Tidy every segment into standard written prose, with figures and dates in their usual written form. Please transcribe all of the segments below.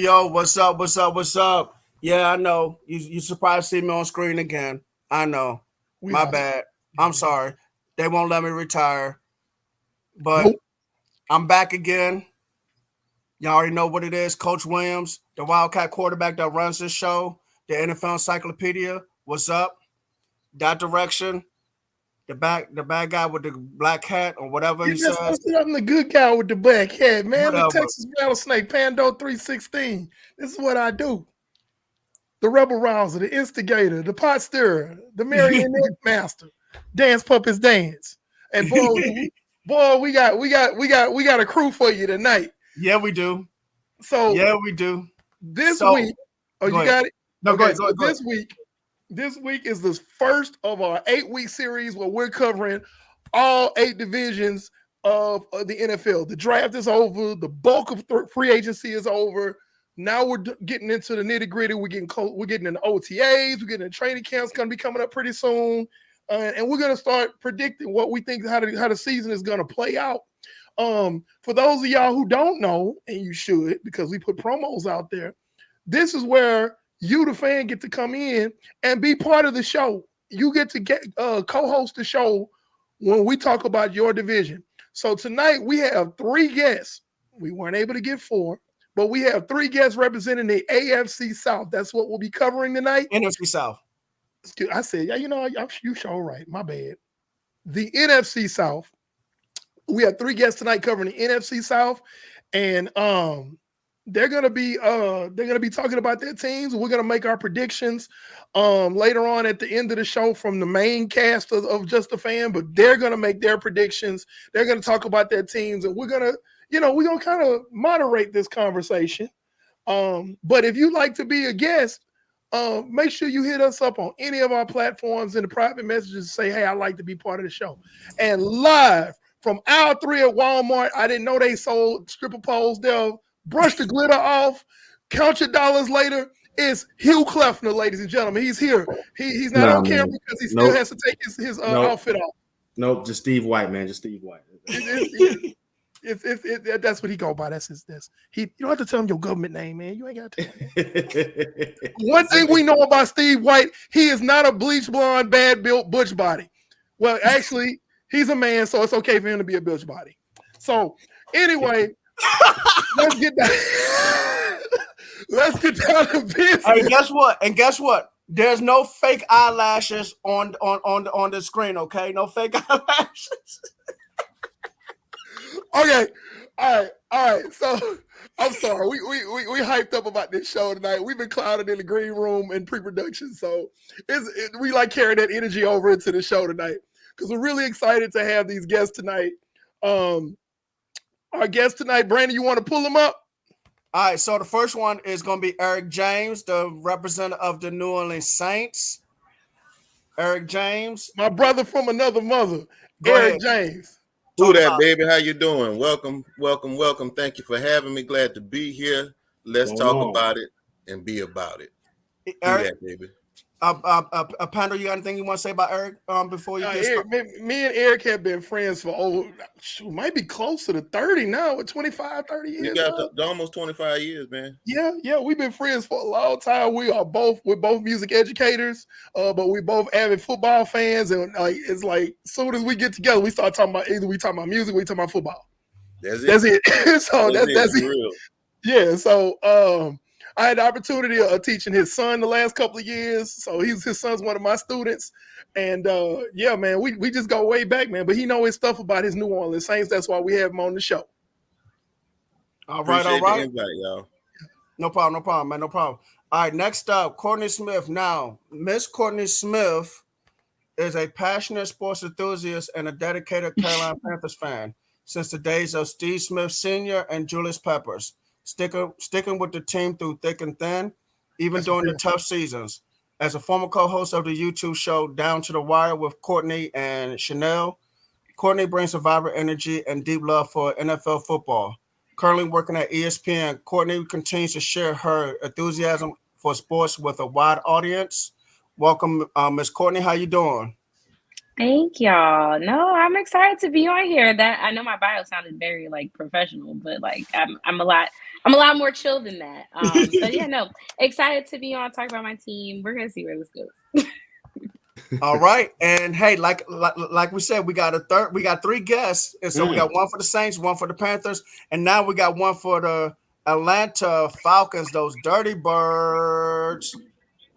Yo, what's up? Yeah, I know. You surprised to see me on screen again. I know. My bad. I'm sorry. They won't let me retire. But I'm back again. Y'all already know what it is. Coach Williams, the Wildcat quarterback that runs this show, the NFL Encyclopedia. What's up? That direction. The bad guy with the black hat or whatever he says. I'm the good guy with the black hat, man. Whatever. The Texas Rattlesnake, Pando 316. This is what I do. The rebel rouser, the instigator, the pot stirrer, the marionette master, dance puppets dance. And boy, we got a crew for you tonight. Yeah, we do. So yeah, we do. This week, you got it. No, okay, go ahead. This week is the first of our 8-week series where we're covering all 8 divisions of the NFL. The draft is over. The bulk of free agency is over. Now we're getting into the nitty gritty. We're getting close. We're getting into OTAs. We're getting into training camps. Going to be coming up pretty soon, and we're going to start predicting what we think how the season is going to play out. For those of y'all who don't know, and you should because we put promos out there, this is where you, the fan, get to come in and be part of the show. You get to co-host the show when we talk about your division. So tonight we have 3 guests. We weren't able to get 4, but we have 3 guests representing the AFC South. That's what we'll be covering tonight. NFC South. I said, yeah, you sure right. My bad. The NFC South. We have 3 guests tonight covering the NFC South, and they're gonna be talking about their teams. We're gonna make our predictions later on at the end of the show from the main cast of Just a Fan, but they're gonna make their predictions. They're gonna talk about their teams, and we're gonna kind of moderate this conversation. But if you'd like to be a guest, make sure you hit us up on any of our platforms in the private messages and say, hey, I'd like to be part of the show. And live from aisle 3 at Walmart, I didn't know they sold stripper poles there. Brush the glitter off. Count your dollars later. It's Hugh Kleffner, ladies and gentlemen. He's here. He's not on camera because he still has to take his outfit off. Nope, just Steve White, man. Just Steve White. That's what he go by. You don't have to tell him your government name, man. You ain't got to. One thing we know about Steve White, he is not a bleach blonde, bad built butch body. Well, actually, he's a man, so it's okay for him to be a butch body. So anyway. Let's get down to business. Hey, guess what? There's no fake eyelashes on the screen, okay? No fake eyelashes. Okay. All right. So I'm sorry. We hyped up about this show tonight. We've been clouded in the green room in pre-production. So we like carrying that energy over into the show tonight because we're really excited to have these guests tonight. Our guest tonight, Brandon, you want to pull them up? All right, so the first one is going to be Eric James, the representative of the New Orleans Saints. Eric James. My brother from another mother, Eric James. Who that, baby? How you doing? Welcome. Thank you for having me. Glad to be here. Let's talk about it and be about it. Eric, that, baby. Pando, you got anything you want to say about Eric before you get started? Me and Eric have been friends for might be closer to 30 now, with 25, 30 years. You got almost 25 years, man. Yeah, we've been friends for a long time. We're both music educators, but we're both avid football fans, and it's like as soon as we get together, we start talking about either we talk about music, or we talk about football. That's it. So that's it. Real. Yeah. So I had the opportunity of teaching his son the last couple of years. So his son's one of my students. And yeah, man, we just go way back, man. But he knows his stuff about his New Orleans Saints. That's why we have him on the show. All right, Appreciate all right. the invite, y'all. No problem, man. No problem. All right, next up, Courtney Smith. Now, Miss Courtney Smith is a passionate sports enthusiast and a dedicated Carolina Panthers fan since the days of Steve Smith Sr. and Julius Peppers, sticking with the team through thick and thin, even during the tough seasons. As a former co-host of the YouTube show Down to the Wire with Courtney and Chanel, Courtney brings a vibrant energy and deep love for NFL football. Currently working at ESPN, Courtney continues to share her enthusiasm for sports with a wide audience. Welcome, Miss Courtney. How you doing? Thank y'all. No, I'm excited to be on here. That I know my bio sounded very like professional, but like I'm a lot more chill than that. So yeah, no, excited to be on, talk about my team. We're gonna see where this goes. All right, and hey, like we said, we got three guests, and so we got one for the Saints, one for the Panthers, and now we got one for the Atlanta Falcons, those dirty birds.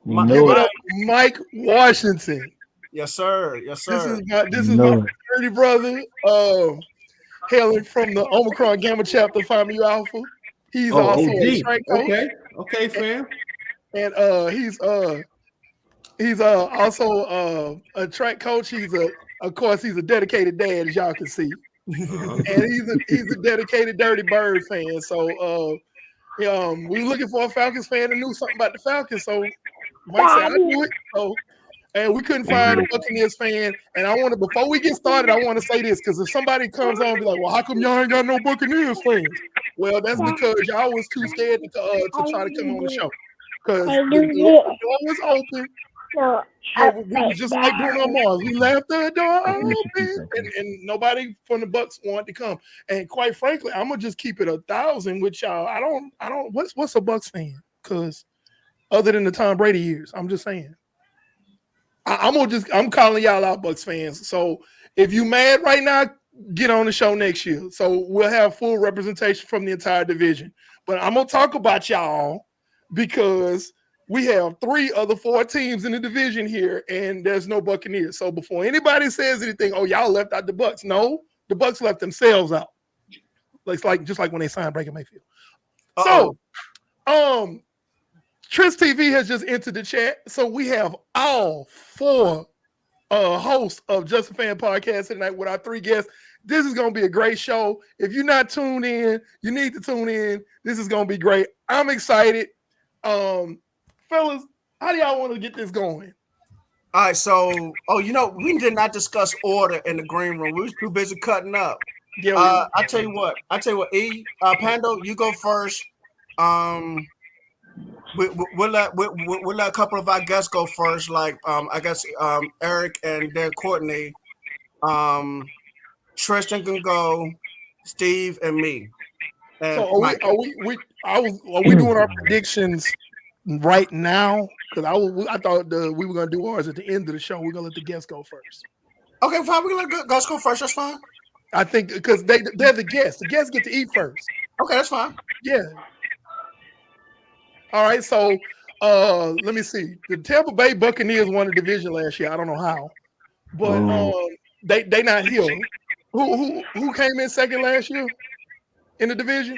Mike Washington. Yes, sir. Yes, sir. This is my dirty brother, hailing from the Omicron Gamma chapter, Phi Mu Alpha. He's also a track coach. Okay, fam. And he's also a track coach. Of course, he's a dedicated dad, as y'all can see. And he's a dedicated Dirty Bird fan. So we were looking for a Falcons fan that knew something about the Falcons. So Mike said, I knew it. So, and we couldn't find a Buccaneers fan. And before we get started, I want to say this, because if somebody comes on and be like, well, how come y'all ain't got no Buccaneers fans? Well, that's because y'all was too scared to try to come on the show. Because the door was open. We was just like Bruno Mars. We left the door open, and nobody from the Bucks wanted to come. And quite frankly, I'm gonna just keep it 1,000 with y'all. I don't. What's a Bucks fan? Because other than the Tom Brady years, I'm just saying. I'm calling y'all out, Bucks fans. So if you mad right now, get on the show next year. So we'll have full representation from the entire division. But I'm gonna talk about y'all because we have 3 of the 4 teams in the division here, and there's no Buccaneers. So before anybody says anything, oh, y'all left out the Bucks. No, the Bucks left themselves out. Just like when they signed Baker Mayfield. So, Tris TV has just entered the chat. So we have all 4 hosts of Just a Fan podcast tonight with our 3 guests. This is going to be a great show. If you're not tuned in, you need to tune in. This is going to be great. I'm excited. Fellas, how do y'all want to get this going? All right, so we did not discuss order in the green room. We was too busy cutting up. Yeah, I tell you what, Pando, you go first. We'll let a couple of our guests go first. Like I guess Eric and then Courtney. Tristan can go, Steve and me. And so are we doing our predictions right now? Because I thought we were gonna do ours at the end of the show. We're gonna let the guests go first. Okay, fine. We're gonna let guests go first. That's fine. I think because they're the guests. The guests get to eat first. Okay, that's fine. Yeah. All right. So let me see. The Tampa Bay Buccaneers won the division last year. I don't know how, but they not here. Who came in second last year in the division?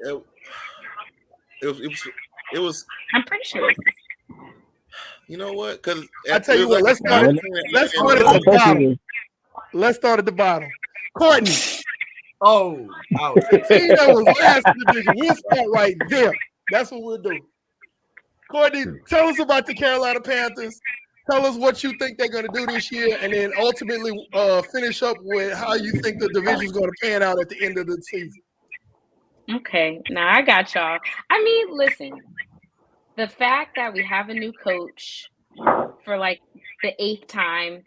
It was. I'm pretty sure. You know what? Because I tell you what, let's start at the bottom. Let's start at the bottom. Courtney. Oh, the team that was last in the division. We'll start right there. That's what we'll do. Courtney, tell us about the Carolina Panthers. Tell us what you think they're going to do this year, and then ultimately finish up with how you think the division is going to pan out at the end of the season. Okay, now I got y'all. I mean, listen, the fact that we have a new coach for like the 8th time,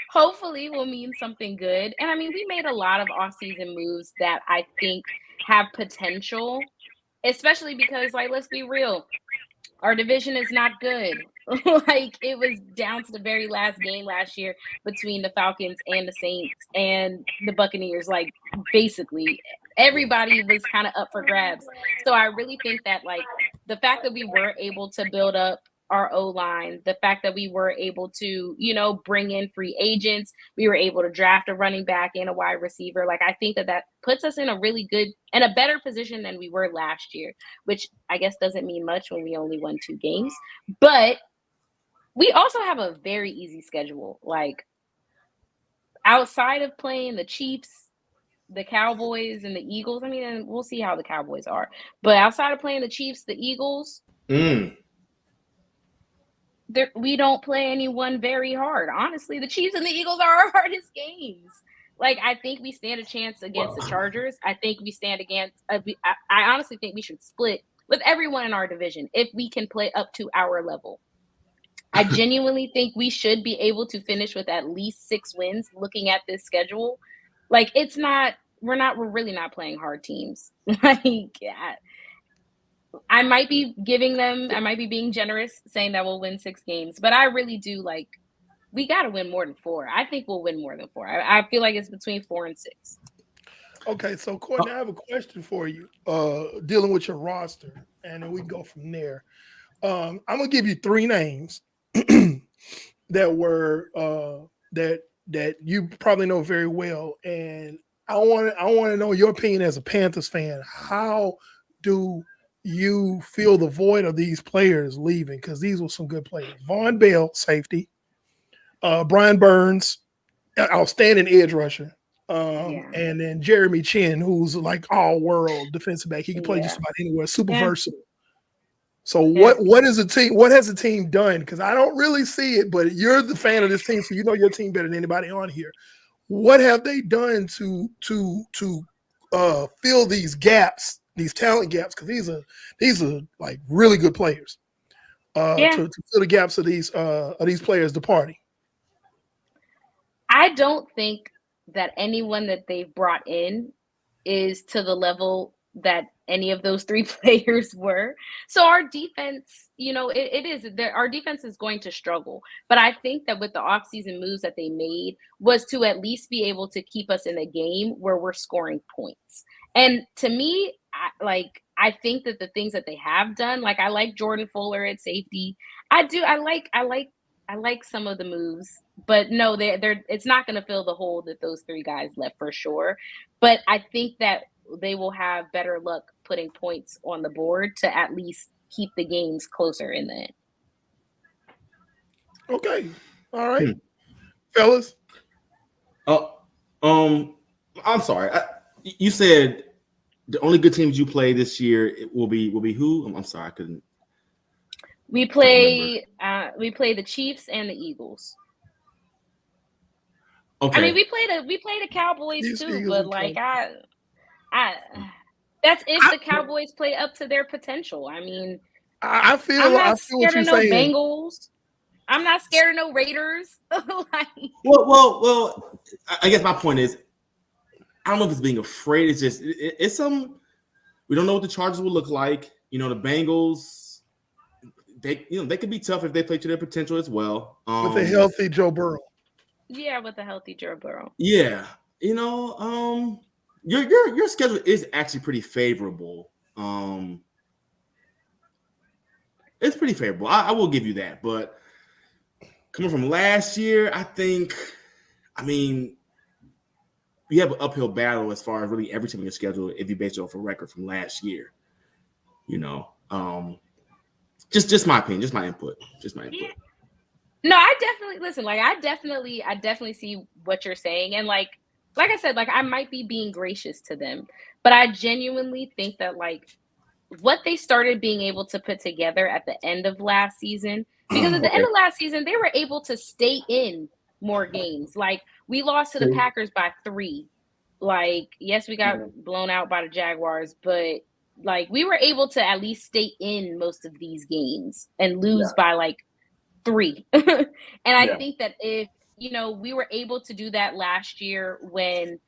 hopefully will mean something good. And I mean, we made a lot of off-season moves that I think have potential, especially because, like, let's be real, our division is not good. Like, it was down to the very last game last year between the Falcons and the Saints and the Buccaneers. Like, basically, everybody was kind of up for grabs. So I really think that like the fact that we were able to build up our O-line, the fact that we were able to, bring in free agents, we were able to draft a running back and a wide receiver. Like, I think that puts us in a really good and a better position than we were last year, which I guess doesn't mean much when we only won 2 games. But we also have a very easy schedule. Like, outside of playing the Chiefs, the Cowboys, and the Eagles, I mean, and we'll see how the Cowboys are. But outside of playing the Chiefs, the Eagles, we don't play anyone very hard. Honestly, the Chiefs and the Eagles are our hardest games. Like, I think we stand a chance against the Chargers. I think we stand against I honestly think we should split with everyone in our division if we can play up to our level. I genuinely think we should be able to finish with at least 6 wins looking at this schedule. Like, we're really not playing hard teams. Like, I might be being generous saying that we'll win 6 games, but I really do we got to win more than 4. I think we'll win more than 4. I feel like it's between 4 and 6. Okay, so Courtney, I have a question for you, dealing with your roster, and then we can go from there. I'm gonna give you 3 names that were that you probably know very well, and I want to know your opinion as a Panthers fan. How do you feel the void of these players leaving? Because these were some good players. Von Bell, safety. Brian Burns, outstanding edge rusher. And then Jeremy Chin, who's like all-world defensive back. He can play just about anywhere, super versatile. So what is the team? What has the team done? Because I don't really see it, but you're the fan of this team, so you know your team better than anybody on here. What have they done to fill these gaps, these talent gaps? Because these are like really good players. To fill the gaps of these players departing. I don't think that anyone that they've brought in is to the level that any of those 3 players were. So our defense, our defense is going to struggle. But I think that with the offseason moves that they made was to at least be able to keep us in a game where we're scoring points. And to me, I think that the things that they have done, like I like Jordan Fuller at safety. I like some of the moves, but no, it's not going to fill the hole that those 3 guys left for sure. But I think that they will have better luck putting points on the board to at least keep the games closer in the end. Okay. All right. Fellas. I'm sorry. You said the only good teams you play this year will be who? I'm sorry, I couldn't. We play the Chiefs and the Eagles. Okay. I mean, we play the Cowboys too, but like that's if the Cowboys play up to their potential. I mean, I feel what you're saying. Bengals. I'm not scared of no Raiders. Well, I guess my point is, I don't know if it's being afraid. It's just it's some. We don't know what the Chargers will look like. The Bengals. They could be tough if they play to their potential as well. With a healthy Joe Burrow. Yeah, with a healthy Joe Burrow. Yeah, your schedule is actually pretty favorable. It's pretty favorable. I will give you that. But coming from last year, you have an uphill battle as far as really every team in your schedule if you base it off a record from last year. Just my opinion, just my input. No, I definitely listen. Like, I definitely see what you're saying, and like I said, like I might be being gracious to them, but I genuinely think that like what they started being able to put together at the end of last season, because at the end of last season they were able to stay in more games. Like we lost to the Packers by 3. Like, yes, we got blown out by the Jaguars, but like we were able to at least stay in most of these games and lose by like 3. And I think that if, we were able to do that last year when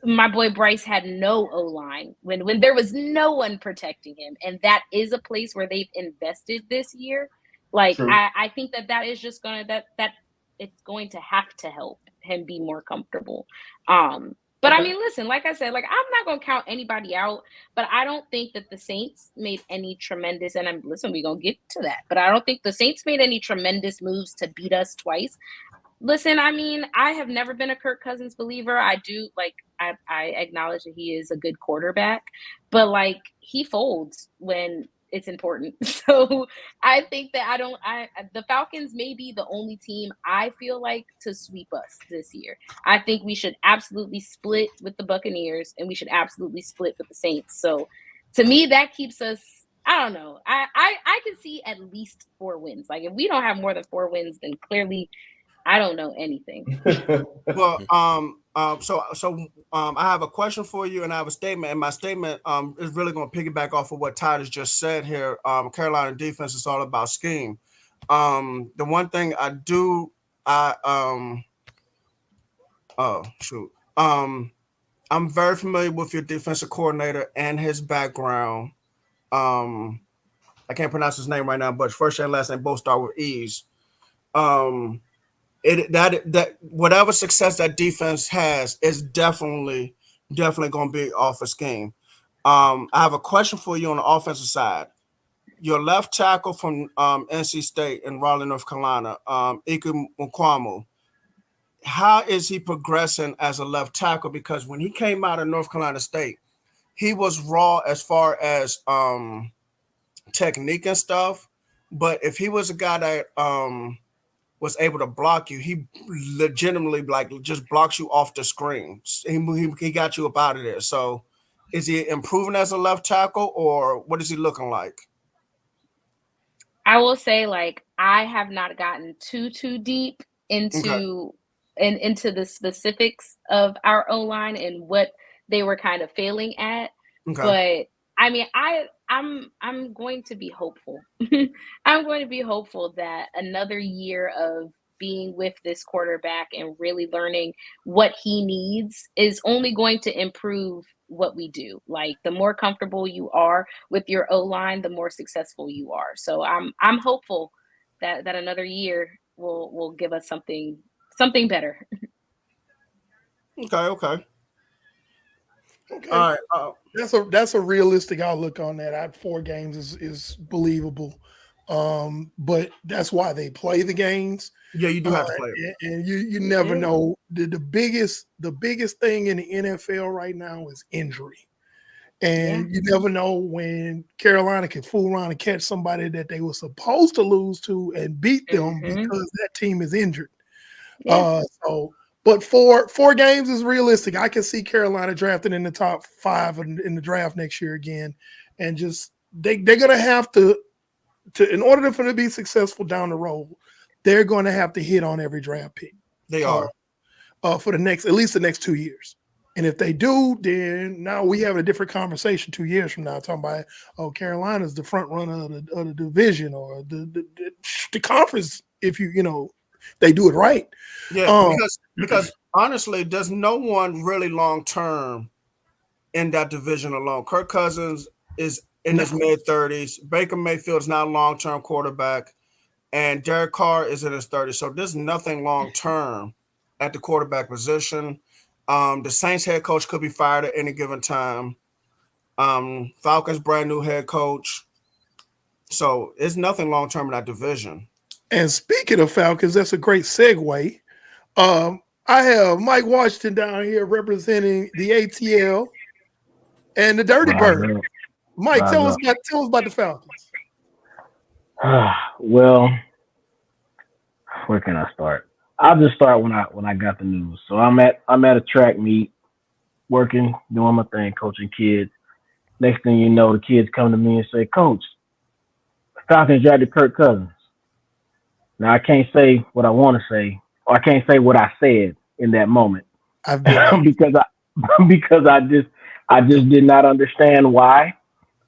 my boy Bryce had no O-line, when there was no one protecting him. And that is a place where they've invested this year. Like, I think that is just going to, that it's going to have to help him be more comfortable. But I mean, listen, like I said, like I'm not gonna count anybody out, but I don't think that the Saints made any tremendous, and we're gonna get to that, but I don't think the Saints made any tremendous moves to beat us twice. Listen, I mean, I have never been a Kirk Cousins believer. I do like I acknowledge that he is a good quarterback, but like he folds when it's important. So I think that the Falcons may be the only team I feel like to sweep us this year. I think we should absolutely split with the Buccaneers and we should absolutely split with the Saints. So to me, that keeps us. I don't know. I can see at least 4 wins. Like if we don't have more than 4 wins, then clearly I don't know anything. Well, I have a question for you, and I have a statement. And my statement is really going to piggyback off of what Todd has just said here. Carolina defense is all about scheme. The one thing I'm very familiar with your defensive coordinator and his background. I can't pronounce his name right now, but first and last name both start with E's. That whatever success that defense has is definitely going to be off a scheme. I have a question for you on the offensive side. Your left tackle from NC State in Raleigh, North Carolina, Iku Nkwamu. How is he progressing as a left tackle? Because when he came out of North Carolina State, he was raw as far as technique and stuff. But if he was a guy that was able to block you, he legitimately like just blocks you off the screen. He got you up out of there. So is he improving as a left tackle, or what is he looking like? I will say, like, I have not gotten too deep into into the specifics of our O-line and what they were kind of failing at. But I mean, I'm going to be hopeful. I'm going to be hopeful that another year of being with this quarterback and really learning what he needs is only going to improve what we do. Like the more comfortable you are with your O-line, the more successful you are. So I'm hopeful that another year will give us something better. Okay. All right. That's a realistic outlook on that. 4 games is believable. But that's why they play the games. Yeah, you do have to play it. And you never know. The biggest thing in the NFL right now is injury. And you never know when Carolina can fool around and catch somebody that they were supposed to lose to and beat them because that team is injured. But 4 games is realistic. I can see Carolina drafting in the top 5 in the draft next year again. And just they're gonna have to in order for them to be successful down the road, they're going to have to hit on every draft pick. They are for at least the next 2 years. And if they do, then now we have a different conversation 2 years from now, talking about Carolina's the front runner of the division or the conference. If they do it right. Yeah, because honestly, there's no one really long term in that division alone. Kirk Cousins is in his mid-30s. Baker Mayfield's not a long-term quarterback. And Derek Carr is in his 30s. So there's nothing long-term at the quarterback position. The Saints head coach could be fired at any given time. Falcons brand new head coach. So it's nothing long-term in that division. And speaking of Falcons, that's a great segue. I have Mike Washington down here representing the ATL and the Dirty Bird. Mike, tell us about the Falcons. Well, where can I start? I'll just start when I got the news. So I'm at a track meet, working, doing my thing, coaching kids. Next thing you know, the kids come to me and say, "Coach, Falcons drafted Kirk Cousins." Now I can't say what I want to say, or I can't say what I said in that moment because I just did not understand why.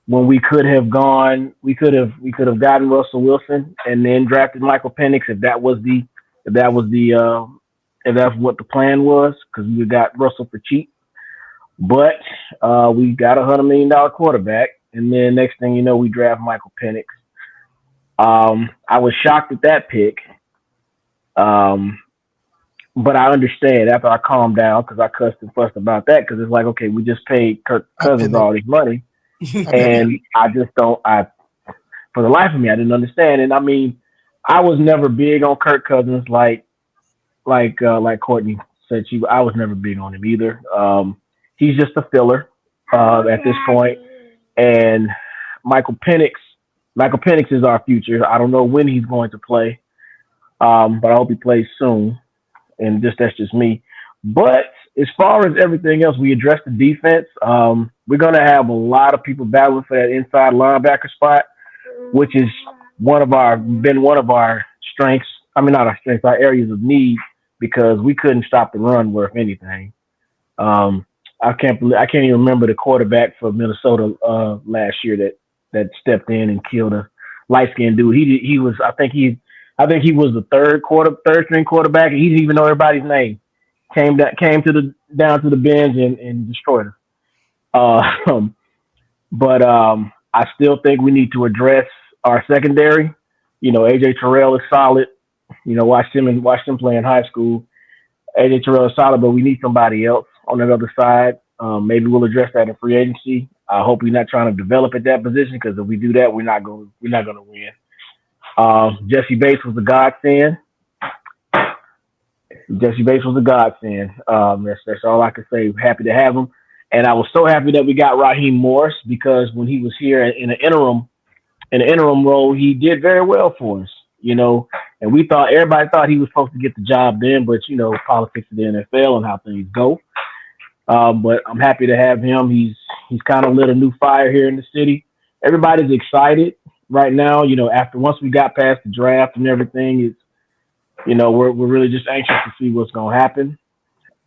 When we could have gotten Russell Wilson and then drafted Michael Penix if that's what the plan was, because we got Russell for cheap. But we got $100 million quarterback, and then next thing you know, we draft Michael Penix. I was shocked at that pick. But I understand after I calmed down because I cussed and fussed about that because it's like, okay, we just paid Kirk Cousins all this money, and I just don't. For the life of me, I didn't understand. And I mean, I was never big on Kirk Cousins, like Courtney said. I was never big on him either. He's just a filler at this point. And Michael Penix, Michael Penix is our future. I don't know when he's going to play, but I hope he plays soon. And that's just me. But as far as everything else, we addressed the defense. We're going to have a lot of people battling for that inside linebacker spot, which is one of our strengths. I mean, not our strengths, our areas of need, because we couldn't stop the run worth anything. I can't even remember the quarterback for Minnesota last year that stepped in and killed a light skinned dude. He was I think he was the third string quarterback, and he didn't even know everybody's name. Came down to the bench and destroyed us. But I still think we need to address our secondary. You know, AJ Terrell is solid. You know, watched him play in high school. AJ Terrell is solid, but we need somebody else on that other side. Maybe we'll address that in free agency. I hope we're not trying to develop at that position, because if we do that, we're not going to win. Jesse Bates was a godsend. That's all I can say. Happy to have him. And I was so happy that we got Raheem Morris, because when he was here in the interim role, he did very well for us, you know, and everybody thought he was supposed to get the job then, but you know, politics of the NFL and how things go. But I'm happy to have him. He's kind of lit a new fire here in the city. Everybody's excited right now, you know, once we got past the draft and everything, it's, you know, we're really just anxious to see what's going to happen.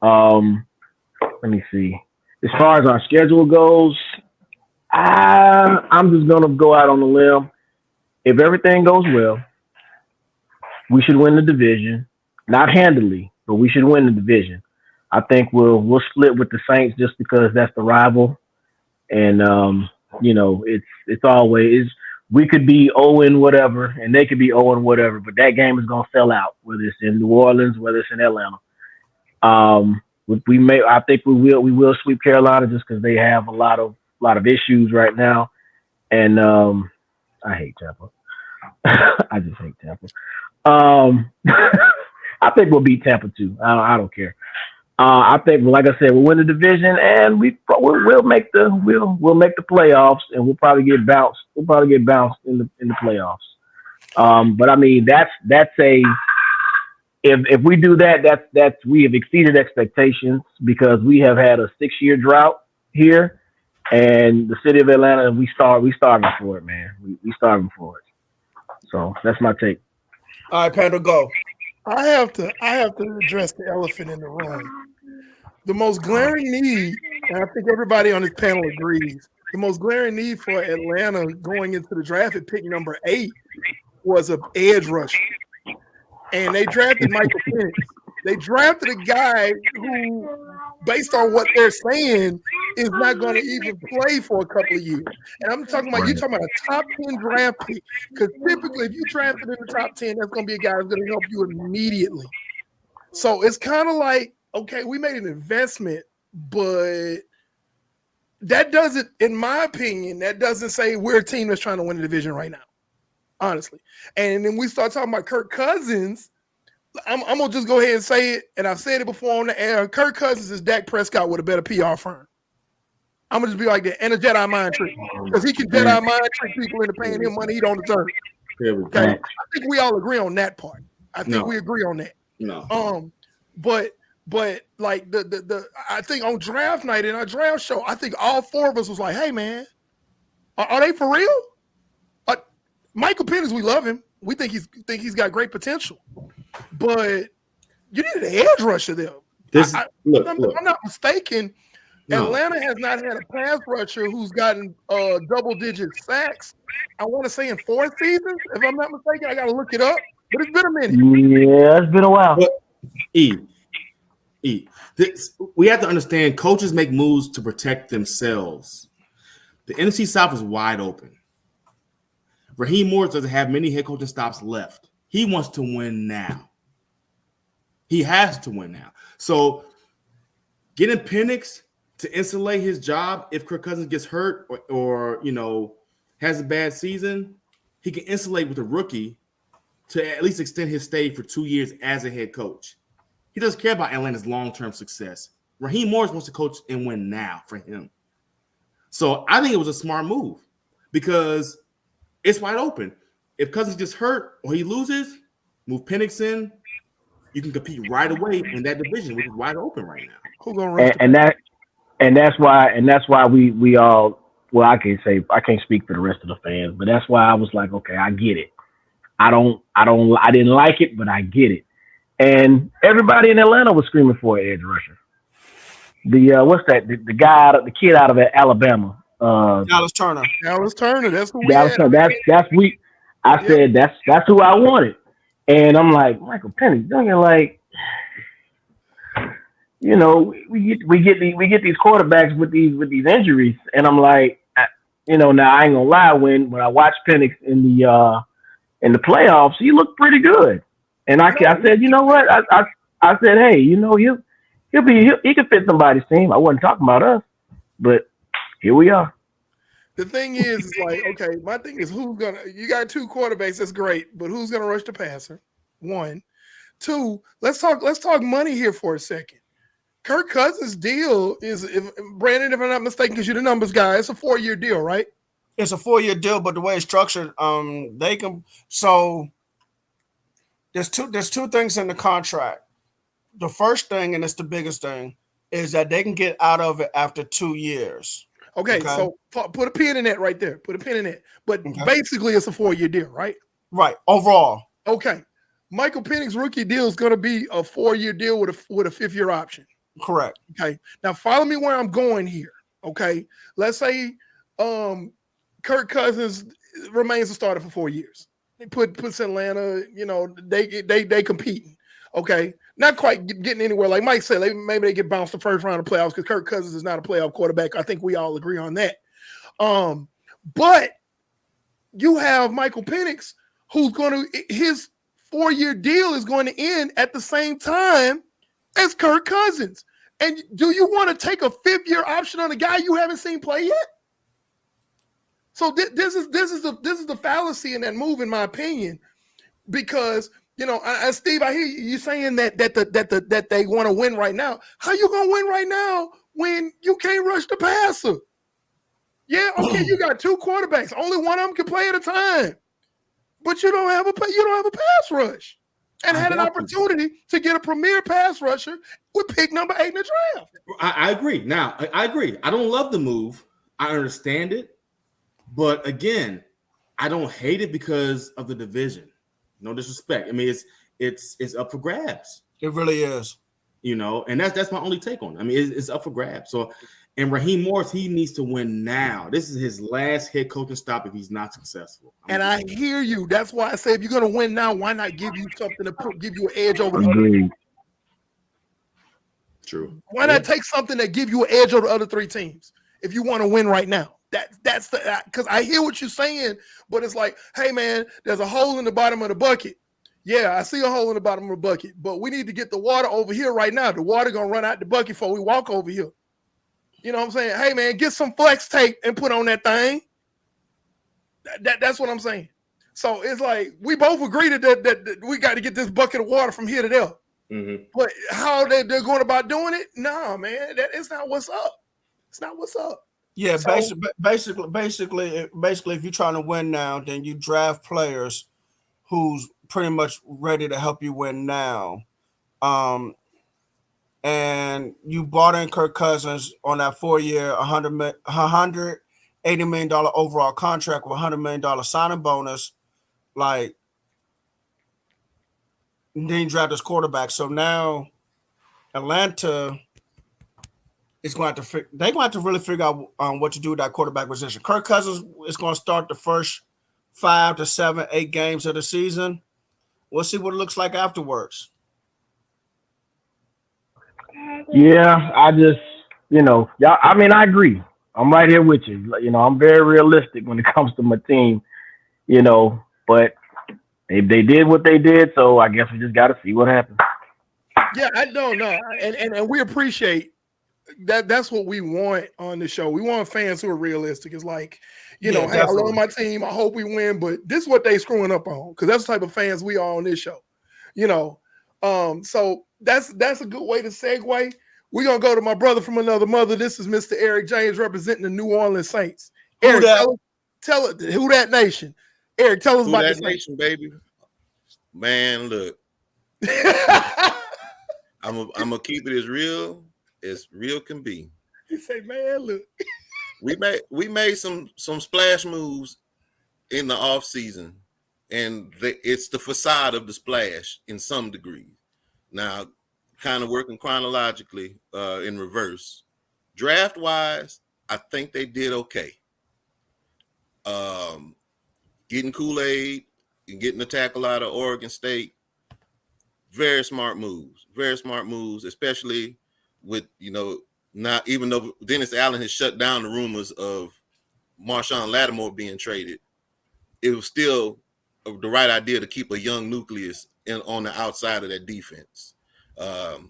Let me see. As far as our schedule goes, I'm just going to go out on a limb. If everything goes well, we should win the division. Not handily, but we should win the division. I think we'll split with the Saints just because that's the rival. And, you know, it's always, we could be 0 whatever, and they could be 0 whatever, but that game is going to sell out, whether it's in New Orleans, whether it's in Atlanta. I think we will sweep Carolina just because they have a lot of issues right now. And I hate Tampa. I just hate Tampa. I think we'll beat Tampa too. I don't care. I think, like I said, we'll win the division, and we'll make the playoffs, and we'll probably get bounced. We'll probably get bounced in the playoffs. But I mean, if we do that, we have exceeded expectations, because we have had a 6-year drought here, and the city of Atlanta, we starving for it, man. We starving for it. So that's my take. All right, Panda, go. I have to address the elephant in the room. The most glaring need, and I think everybody on this panel agrees, the most glaring need for Atlanta going into the draft at pick number 8 was an edge rusher. And they drafted Michael Penix. They drafted a guy who, based on what they're saying, is not going to even play for a couple of years. And I'm talking about, you're talking about a top 10 draft pick. Because typically, if you drafted in the top 10, that's going to be a guy who's going to help you immediately. So it's kind of like, okay, we made an investment, but that doesn't, in my opinion, that doesn't say we're a team that's trying to win the division right now, honestly. And then we start talking about Kirk Cousins. I'm going to just go ahead and say it, and I've said it before on the air. Kirk Cousins is Dak Prescott with a better PR firm. I'm going to just be like that, and a Jedi mind trick, because he can Jedi mind trick people into paying him money he don't deserve. Okay? I think we all agree on that part. I think we agree on that. No. But like the I think on draft night in our draft show, I think all 4 of us was like, hey man, are they for real? Michael Penix, we love him. We think he's got great potential. But you need an edge rusher there. If I'm not mistaken, Atlanta has not had a pass rusher who's gotten double-digit sacks. I want to say in 4 seasons, if I'm not mistaken. I got to look it up, but it's been a minute. Yeah, it's been a while. But, we have to understand, coaches make moves to protect themselves. The NFC South is wide open. Raheem Morris doesn't have many head coaching stops left. He wants to win now. He has to win now. So getting Penix to insulate his job if Kirk Cousins gets hurt or has a bad season, he can insulate with a rookie to at least extend his stay for 2 years as a head coach. He doesn't care about Atlanta's long-term success. Raheem Morris wants to coach and win now for him. So I think it was a smart move because it's wide open. If Cousins gets hurt or he loses, move Penix in. You can compete right away in that division, which is wide open right now. Who gonna rush that's why we all, well, I can't speak for the rest of the fans, but that's why I was like, okay, I get it. I didn't like it, but I get it. And everybody in Atlanta was screaming for an edge rusher. The guy, the kid out of Alabama, Dallas Turner. That's who we had. That's we. I said that's who I wanted, and I'm like Michael Penix. Like, we get these quarterbacks with these injuries, and I'm like, now I ain't gonna lie. When I watched Penix in the playoffs, he looked pretty good, and I said, you know what? I said, hey, he could fit somebody's team. I wasn't talking about us, but here we are. The thing is like, okay, my thing is you got two quarterbacks, that's great, but who's gonna rush the passer? One. Two, let's talk money here for a second. Kirk Cousins' deal is, Brandon, if I'm not mistaken, because you're the numbers guy, it's a 4-year deal, right? It's a 4-year deal, but the way it's structured, they can. So there's two things in the contract. The first thing, and it's the biggest thing, is that they can get out of it after 2 years. Okay, so put a pin in that right there. Put a pin in it. But basically, it's a 4-year deal, right? Right. Overall. Okay. Michael Penix rookie deal is going to be a 4-year deal with a 5th-year option. Correct. Okay. Now follow me where I'm going here. Okay. Let's say Kirk Cousins remains a starter for 4 years. They puts Atlanta, they competing. Okay. Not quite getting anywhere. Like Mike said, maybe they get bounced the first round of playoffs because Kirk Cousins is not a playoff quarterback. I think we all agree on that. But you have Michael Penix, his 4-year deal is going to end at the same time as Kirk Cousins. And do you want to take a 5th-year option on a guy you haven't seen play yet? So this is the fallacy in that move, in my opinion, because Steve, I hear you saying that they want to win right now. How you gonna win right now when you can't rush the passer? Yeah, okay, you got 2 quarterbacks, only one of them can play at a time, but you don't have a pass rush, and had an opportunity to get a premier pass rusher with pick number 8 in the draft. I agree. Now, I agree. I don't love the move. I understand it. But again, I don't hate it because of the division. No disrespect. I mean, it's up for grabs. It really is. And that's my only take on it. I mean, it's up for grabs. So, and Raheem Morris, he needs to win now. This is his last head coaching stop if he's not successful. I hear you. That's why I say if you're going to win now, why not give you something to give you an edge over the other? True. Why not take something that give you an edge over the other 3 teams if you want to win right now? That's because I hear what you're saying, but it's like, hey man, there's a hole in the bottom of the bucket. Yeah, I see a hole in the bottom of the bucket, but we need to get the water over here right now. The water gonna run out the bucket before we walk over here. You know what I'm saying? Hey man, get some flex tape and put on that thing. That's what I'm saying. So it's like we both agree that we got to get this bucket of water from here to there. Mm-hmm. But how they're going about doing it? No, man, that is not what's up. It's not what's up. Yeah, so, basically, if you're trying to win now, then you draft players who's pretty much ready to help you win now. And you bought in Kirk Cousins on that 4-year, $180 million overall contract with $100 million signing bonus. Like, and then you draft this quarterback. So now Atlanta is going to have to really figure out what to do with that quarterback position. Kirk Cousins is going to start the first 5 to 7, 8 games of the season. We'll see what it looks like afterwards. Yeah, I just, y'all, I mean, I agree. I'm right here with you. I'm very realistic when it comes to my team, but they did what they did, so I guess we just got to see what happens. Yeah, I don't know, and we appreciate that. That's what we want on the show. We want fans who are realistic. It's like, hey, definitely. I love my team. I hope we win, but this is what they screwing up on, because that's the type of fans we are on this show. So that's a good way to segue. We're gonna go to my brother from another mother. This is Mr. Eric James representing the New Orleans Saints. Eric, tell it who that nation. Eric, tell us who about that the nation, baby. Man, look. I'm gonna keep it as real can be. You say, man, look. we made some splash moves in the off season, and it's the facade of the splash in some degree. Now, kind of working chronologically in reverse. Draft wise, I think they did okay. Getting Kool-Aid and getting the tackle out of Oregon State. Very smart moves, especially with, not, even though Dennis Allen has shut down the rumors of Marshawn Lattimore being traded, it was still the right idea to keep a young nucleus on the outside of that defense. And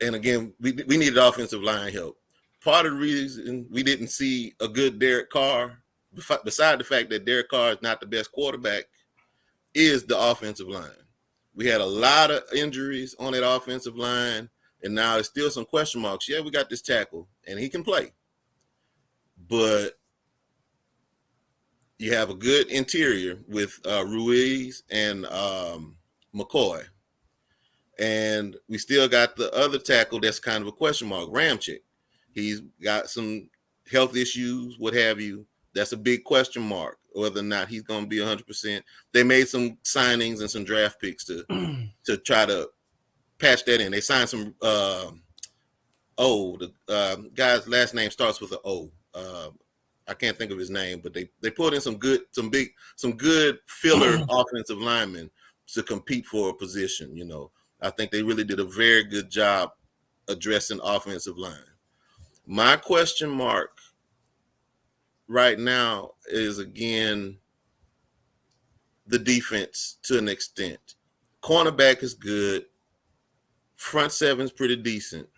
again, we needed offensive line help. Part of the reason we didn't see a good Derek Carr, beside the fact that Derek Carr is not the best quarterback, is the offensive line. We had a lot of injuries on that offensive line, and now there's still some question marks. Yeah, we got this tackle, and he can play. But you have a good interior with Ruiz and McCoy. And we still got the other tackle that's kind of a question mark, Ramchick. He's got some health issues, what have you. That's a big question mark, whether or not he's going to be 100%. They made some signings and some draft picks to try to patch that in. They signed some the guy's last name starts with an O. I can't think of his name, but they put in some good filler offensive linemen to compete for a position. I think they really did a very good job addressing offensive line. My question mark right now is, again, the defense to an extent. Cornerback is good. Front seven's pretty decent.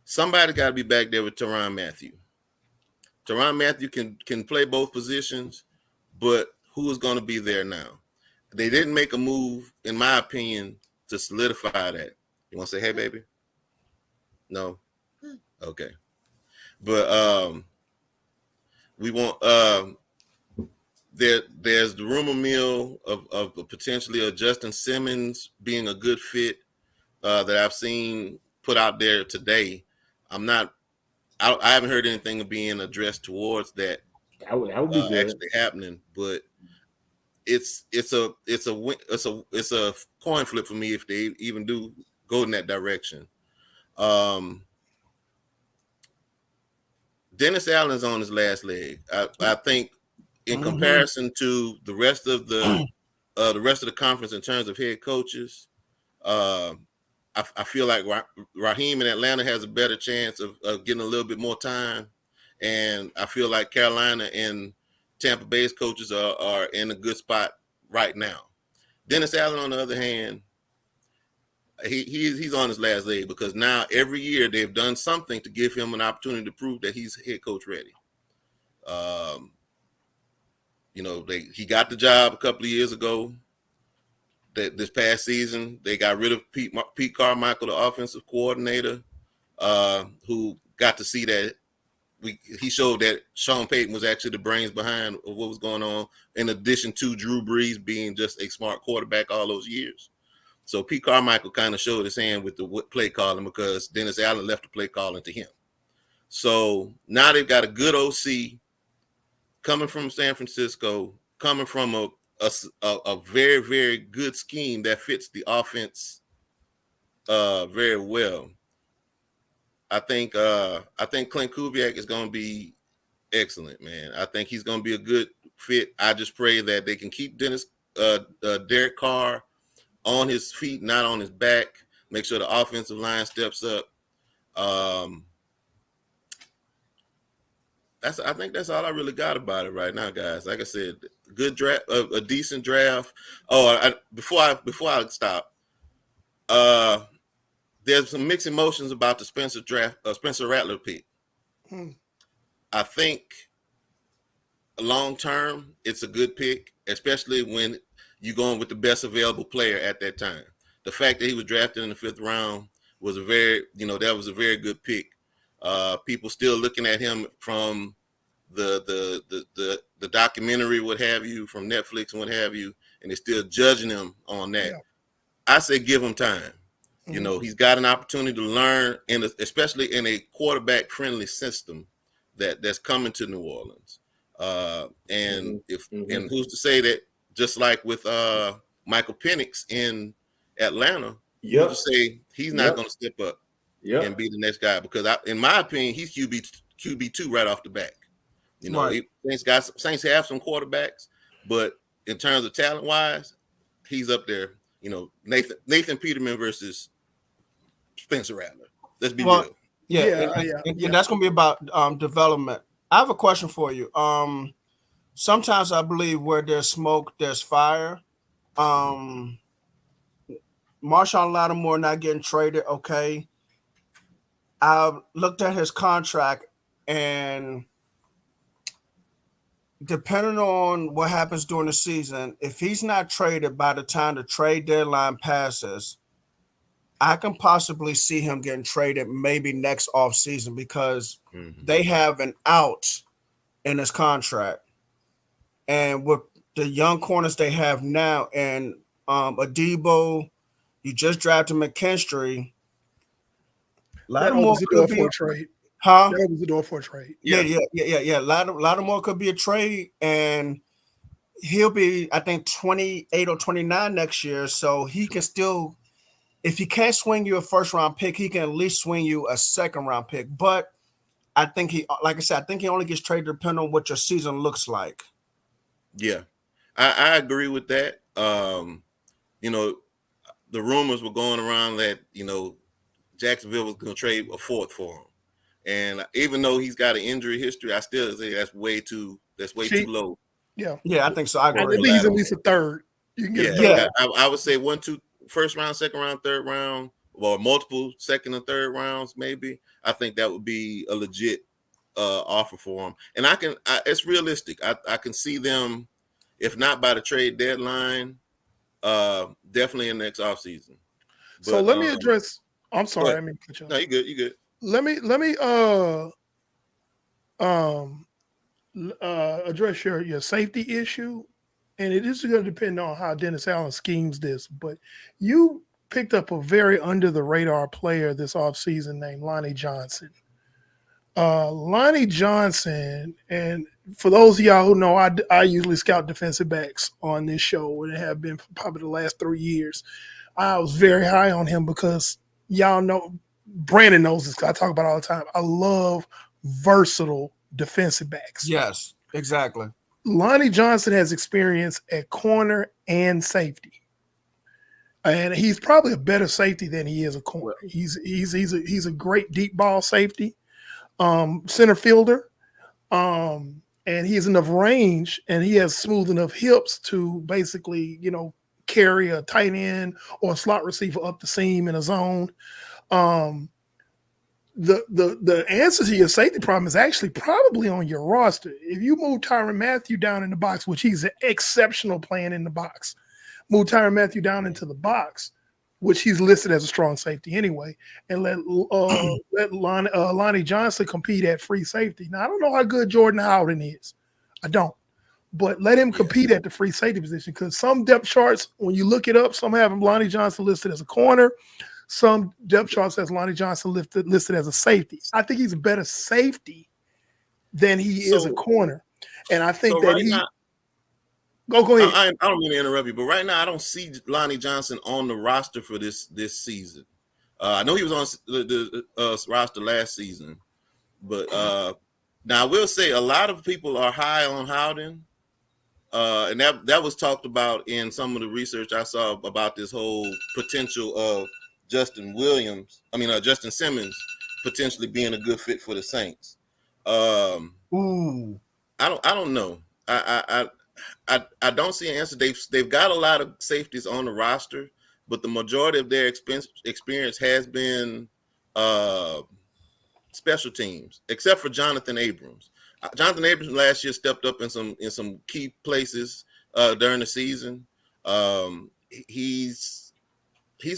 Somebody got to be back there with Tyrann Mathieu. Tyrann Mathieu can play both positions, but who is going to be there now? They didn't make a move, in my opinion, to solidify that. You want to say, hey, baby? No? Okay. But we want there's the rumor mill of potentially a Justin Simmons being a good fit that I've seen put out there today. I haven't heard anything of being addressed towards that. That would be good. Actually happening, but it's a coin flip for me if they even do go in that direction. Dennis Allen's on his last leg. I think in comparison to the rest of the conference in terms of head coaches, I feel like Raheem in Atlanta has a better chance of getting a little bit more time, and I feel like Carolina and Tampa Bay's coaches are in a good spot right now. Dennis Allen, on the other hand, he's on his last leg, because now every year they've done something to give him an opportunity to prove that he's head coach ready. He got the job a couple of years ago. That this past season they got rid of Pete Carmichael, the offensive coordinator, who got to see that he showed that Sean Payton was actually the brains behind of what was going on, in addition to Drew Brees being just a smart quarterback all those years. So Pete Carmichael kind of showed his hand with the play calling, because Dennis Allen left the play calling to him. So now they've got a good OC coming from San Francisco, coming from a very, very good scheme that fits the offense very well. I think Clint Kubiak is going to be excellent, man. I think he's going to be a good fit. I just pray that they can keep Derek Carr on his feet, not on his back. Make sure the offensive line steps up. I think that's all I really got about it right now, guys. Like I said, good draft, a decent draft. Before I stop, There's some mixed emotions about the Spencer Rattler pick. I think long term, it's a good pick, especially when you're going with the best available player at that time. The fact that he was drafted in the 5th round was that was a very good pick. People still looking at him from the documentary, what have you, from Netflix and what have you, and they're still judging him on that. Yeah. I say give him time. He's got an opportunity to learn, especially in a quarterback-friendly system that's coming to New Orleans. And who's to say that, just like with Michael Penix in Atlanta, who's to say he's not going to step up and be the next guy? Because in my opinion, he's QB2 right off the bat. Saints have some quarterbacks, but in terms of talent-wise, he's up there. Nathan Peterman versus Spencer Rattler. Let's be real. Yeah, that's going to be about development. I have a question for you. Sometimes I believe where there's smoke, there's fire. Marshawn Lattimore not getting traded, okay. I looked at his contract, and depending on what happens during the season, if he's not traded by the time the trade deadline passes, I can possibly see him getting traded maybe next offseason because they have an out in his contract. And with the young corners they have now, and Adebo, you just drafted McKinstry. That opens the door for a trade. Huh? That opens the door for a trade. Yeah. Lattimore could be a trade, and he'll be, I think, 28 or 29 next year. So he can still, if he can't swing you a first-round pick, he can at least swing you a second-round pick. But I think he only gets traded depending on what your season looks like. Yeah, I agree with that. The rumors were going around that, Jacksonville was going to trade a 4th for him. And even though he's got an injury history, I still say that's way too low. Yeah, I think so. I agree. I think he's at least a 3rd. You can get I would say 1, 2, first round, second round, third round, or multiple second and third rounds, maybe. I think that would be a legit offer for him. And it's realistic. I can see them, if not by the trade deadline, definitely in the next offseason. So let me address. I'm sorry, I mean, no, you good. You good. Let me address your safety issue, and it is going to depend on how Dennis Allen schemes this. But you picked up a very under the radar player this offseason named Lonnie Johnson. Lonnie Johnson, and for those of y'all who know, I usually scout defensive backs on this show, and it have been for probably the last 3 years. I was very high on him because y'all know, Brandon knows this, I talk about it all the time. I love versatile defensive backs. Yes, exactly. Lonnie Johnson has experience at corner and safety. And he's probably a better safety than he is a corner. He's a great deep ball safety. Center fielder, and he has enough range, and he has smooth enough hips to basically, carry a tight end or a slot receiver up the seam in a zone. The answer to your safety problem is actually probably on your roster. If you move Tyrann Mathieu down in the box, which he's an exceptional playing in the box, move Tyrann Mathieu down into the box, which he's listed as a strong safety anyway, and let Lonnie Johnson compete at free safety. Now, I don't know how good Jordan Howden is. I don't. But let him compete at the free safety position, because some depth charts, when you look it up, some have Lonnie Johnson listed as a corner. Some depth charts has Lonnie Johnson listed as a safety. I think he's a better safety than he is a corner. And I think that he – Go ahead. I don't mean to interrupt you, but right now I don't see Lonnie Johnson on the roster for this season. I know he was on the roster last season, but now I will say a lot of people are high on Howden, and that was talked about in some of the research I saw about this whole potential of Justin Simmons potentially being a good fit for the Saints. I don't know. I don't see an answer. They've got a lot of safeties on the roster. but the majority of their experience has been special teams, except for Jonathan Abrams. Jonathan Abrams last year stepped up in some key places during the season. He's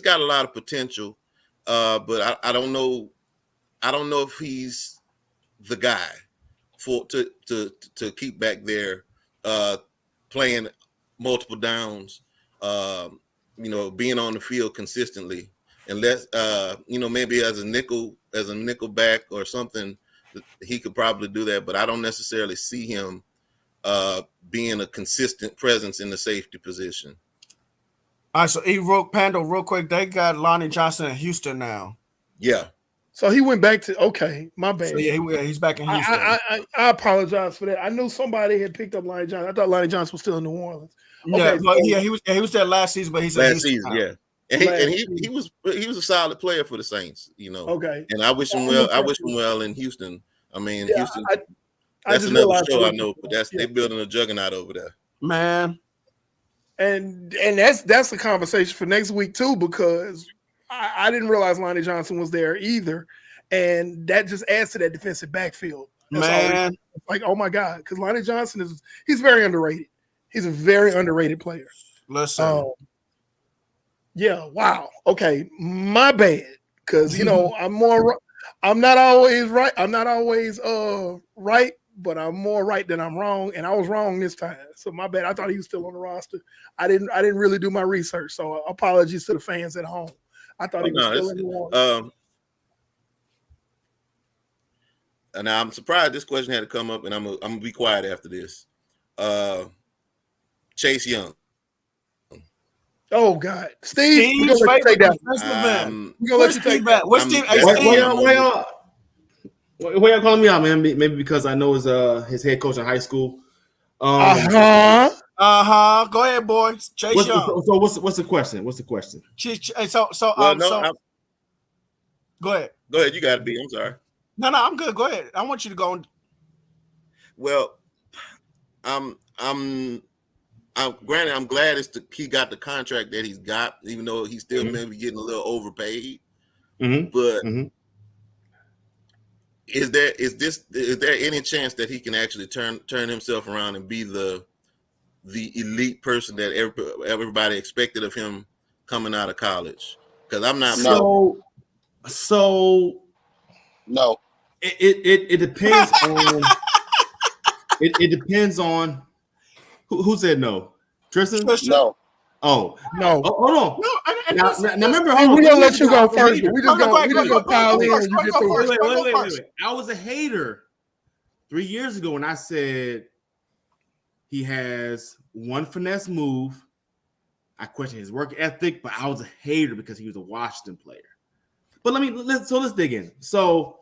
got a lot of potential, but I don't know. I don't know if he's the guy to keep back there playing multiple downs. Being on the field consistently, unless maybe as a nickel back or something, he could probably do that. But I don't necessarily see him being a consistent presence in the safety position. All right, so Pando, real quick, they got Lonnie Johnson in Houston now. Yeah. So he went back to my bad. So yeah, he's back in Houston. I apologize for that. I knew somebody had picked up Lonnie Johnson. I thought Lonnie Johnson was still in New Orleans. Okay, he was there last season, but he's last season, yeah. And he was a solid player for the Saints, Okay. And I wish him well. I wish him well in Houston. I mean, Houston. That's another show I know, but they're building a juggernaut over there, man. And that's a conversation for next week too, because I didn't realize Lonnie Johnson was there either, and that just adds to that defensive backfield. Man, like, oh my God, because Lonnie Johnson he's very underrated. He's a very underrated player. Listen. Yeah, wow. Okay, my bad. Because I'm not always right. I'm not always right, but I'm more right than I'm wrong. And I was wrong this time. So my bad. I thought he was still on the roster. I didn't really do my research. So apologies to the fans at home. I thought he was still in the water. And I'm surprised this question had to come up, and I'm gonna be quiet after this. Chase Young. Oh God, Steve, we're gonna let you take that. We're gonna let you take that. What's Steve? Why y'all calling me out, man? Maybe because I know his head coach in high school. Go ahead, boy. Chase Young. So what's the question? What's the question? Go ahead. Go ahead. You got to be. I'm sorry. No, I'm good. Go ahead. I want you to go. Well, granted, I'm glad he got the contract that he's got, even though he's still maybe getting a little overpaid. But is there any chance that he can actually turn himself around and be the elite person that everybody expected of him coming out of college? Because I'm not. So no. It depends on. It depends on who said no. Tristan? No. Oh no! Hold on. No, now remember, we're gonna let you go first. We just gonna pile in. You get Wait. I was a hater 3 years ago when I said he has one finesse move. I questioned his work ethic, but I was a hater because he was a Washington player. But let's dig in. So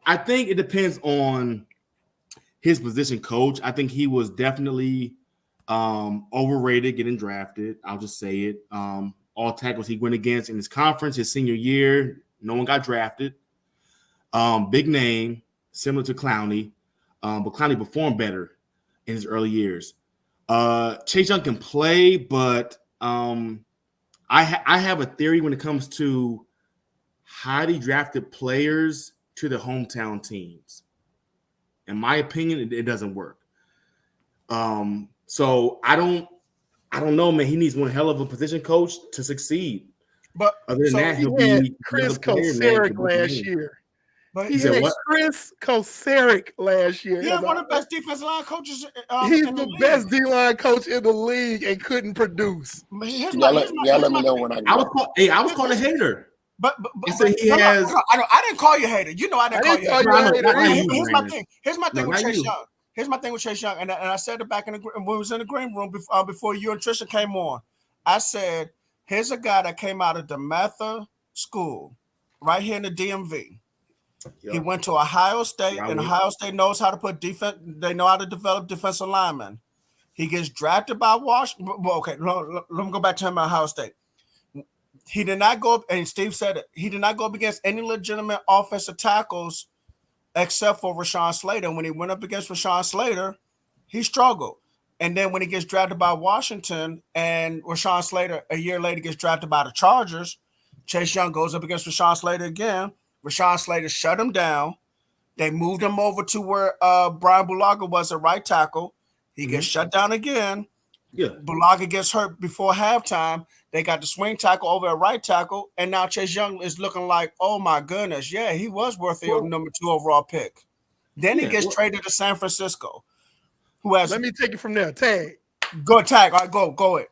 I think it depends on his position coach. I think he was definitely overrated getting drafted. I'll just say it. All tackles he went against in his conference his senior year, no one got drafted. Big name, similar to Clowney, but Clowney performed better in his early years. Chase Young can play, but I have a theory when it comes to highly drafted players to the hometown teams. In my opinion, it doesn't work. So I don't know, man. He needs one hell of a position coach to succeed. But other than that, he'll be Chris Kocurek last year. But he had Chris Kocurek last year. He had one of the best defensive line coaches. He's the best D-line coach in the league and couldn't produce. Y'all let me know when I was called a hater. But he said he has. I didn't call you a hater. You know I didn't call you a hater. Here's my thing. Here's my thing with Chase Young. Here's my thing with Chase Young, and I said it back when we was in the green room before you and Trisha came on. I said, here's a guy that came out of DeMatha School, right here in the DMV. Yep. He went to Ohio State, and Ohio State knows how to put defense. They know how to develop defensive linemen. He gets drafted by Washington. Well, okay, let me go back to him at Ohio State. He did not go up, and Steve said it. He did not go up against any legitimate offensive tackles except for Rashawn Slater. When he went up against Rashawn Slater, he struggled. And then when he gets drafted by Washington and Rashawn Slater a year later gets drafted by the Chargers, Chase Young goes up against Rashawn Slater again. Rashawn Slater shut him down. They moved him over to where Brian Bulaga was at right tackle. He gets shut down again. Yeah. Bulaga gets hurt before halftime. They got the swing tackle over at right tackle. And now Chase Young is looking like, oh my goodness. Yeah, he was worthy of number 2 overall pick. Then he gets traded to San Francisco. Let me take it from there. Tag. Go tag. All right, go it.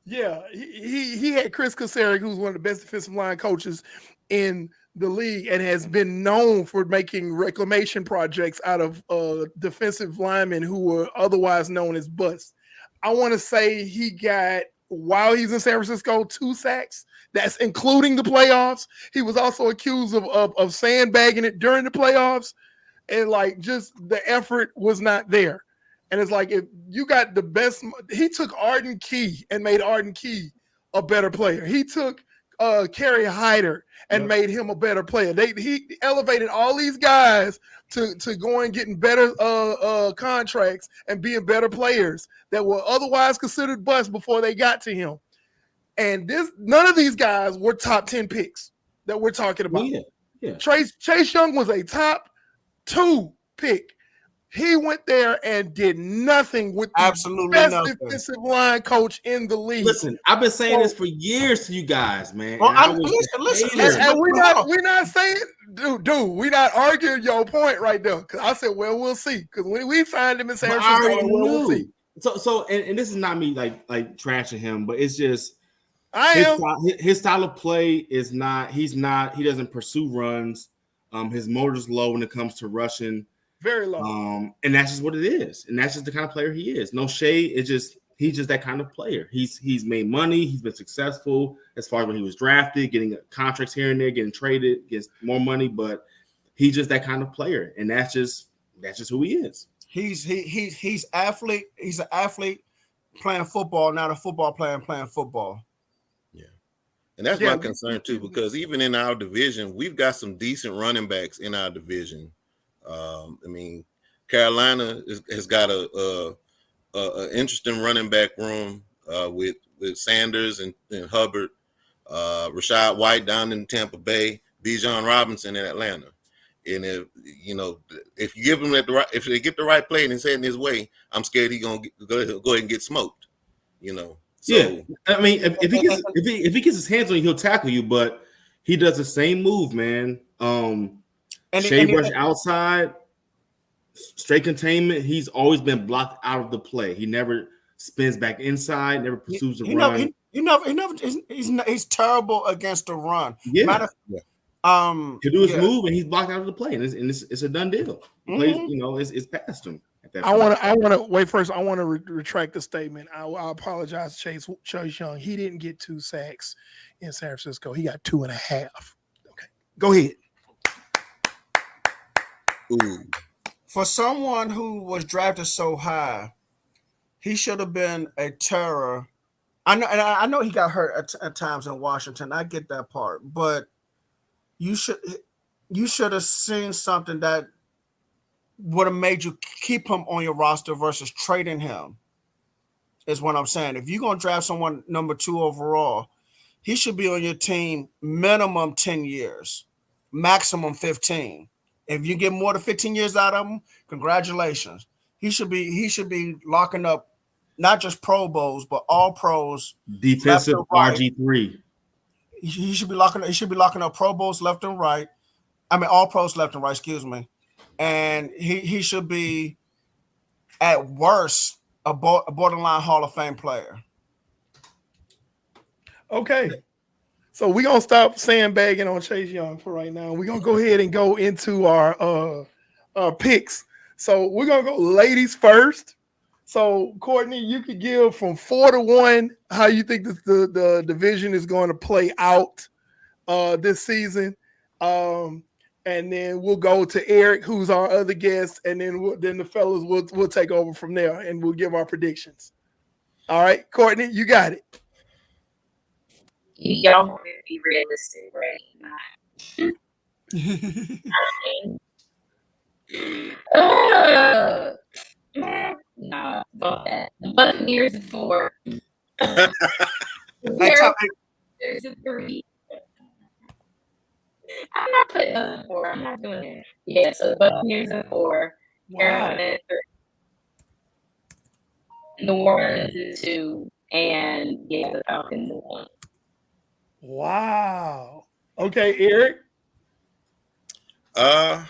Yeah, he had Chris Kaserik, who's one of the best defensive line coaches in the league and has been known for making reclamation projects out of defensive linemen who were otherwise known as busts. I want to say he got, while he's in San Francisco, 2 sacks. That's including the playoffs. He was also accused of sandbagging it during the playoffs. And like, just the effort was not there. And it's like, if you got the best, he took Arden Key and made Arden Key a better player. He took Kerry Hyder and made him a better player. He elevated all these guys to go and getting better contracts and being better players that were otherwise considered busts before they got to him. And none of these guys were top 10 picks that we're talking about. Yeah. Chase Young was a top 2 pick. He went there and did nothing with the best defensive line coach in the league. Listen, I've been saying this for years to you guys, man. Well, listen. And we're not saying, dude, we're not arguing your point right there. Because I said, well, we'll see. Because when we signed him in San Francisco, we'll see. So, and this is not me like trashing him, but it's just his style of play is not. He doesn't pursue runs. His motor's low when it comes to rushing. Very low. And that's just what it is. And that's just the kind of player he is. No shade. He's just that kind of player. He's made money. He's been successful as far as when he was drafted, getting contracts here and there, getting traded, gets more money, but he's just that kind of player. And that's just who he is. He's athlete. He's an athlete playing football, not a football player playing football. Yeah. And that's my concern too, because even in our division, we've got some decent running backs in our division. I mean, Carolina has got a interesting running back room with Sanders and Hubbard, Rashad White down in Tampa Bay, Bijan Robinson in Atlanta. And if you give him if they get the right play and it's heading his way, I'm scared he's gonna go ahead and get smoked. So, yeah, I mean, if he gets his hands on you, he'll tackle you, but he does the same move, man. Shade rush outside, straight containment. He's always been blocked out of the play. He never spins back inside, never pursues the run. He's terrible against the run. Yeah. He'll do his move and he's blocked out of the play, and it's a done deal. Plays, it's past him. At that point. I want to wait first. I want to retract the statement. I apologize, Chase Young. He didn't get 2 sacks in San Francisco. He got 2.5. Okay, go ahead. Ooh. For someone who was drafted so high, he should have been a terror. I know he got hurt at times in Washington. I get that part, but you should have seen something that would have made you keep him on your roster versus trading him. Is what I'm saying. If you're gonna draft someone number 2 overall, he should be on your team minimum 10 years, maximum 15. If you get more than 15 years out of him, congratulations. He should be locking up not just Pro Bowls, but all pros. Defensive RG3. He should be locking up Pro Bowls left and right. I mean, all pros left and right, excuse me. And he should be at worst a borderline Hall of Fame player. Okay. So we're going to stop sandbagging on Chase Young for right now. We're going to go ahead and go into our picks. So we're going to go ladies first. So, Courtney, you could give from 4-1 how you think the division is going to play out this season. And then we'll go to Eric, who's our other guest, and then the fellas will take over from there, and we'll give our predictions. All right, Courtney, you got it. Y'all want me to be realistic, right? Nah, about that. The Buccaneers is 4. Hey, Carolina is 3. I'm not putting us 4. I'm not doing it. Yeah, so the Buccaneers are 4. Carolina is 3. New Orleans is 2. And yeah, the Falcons is 1. Wow. Okay, Eric. I'm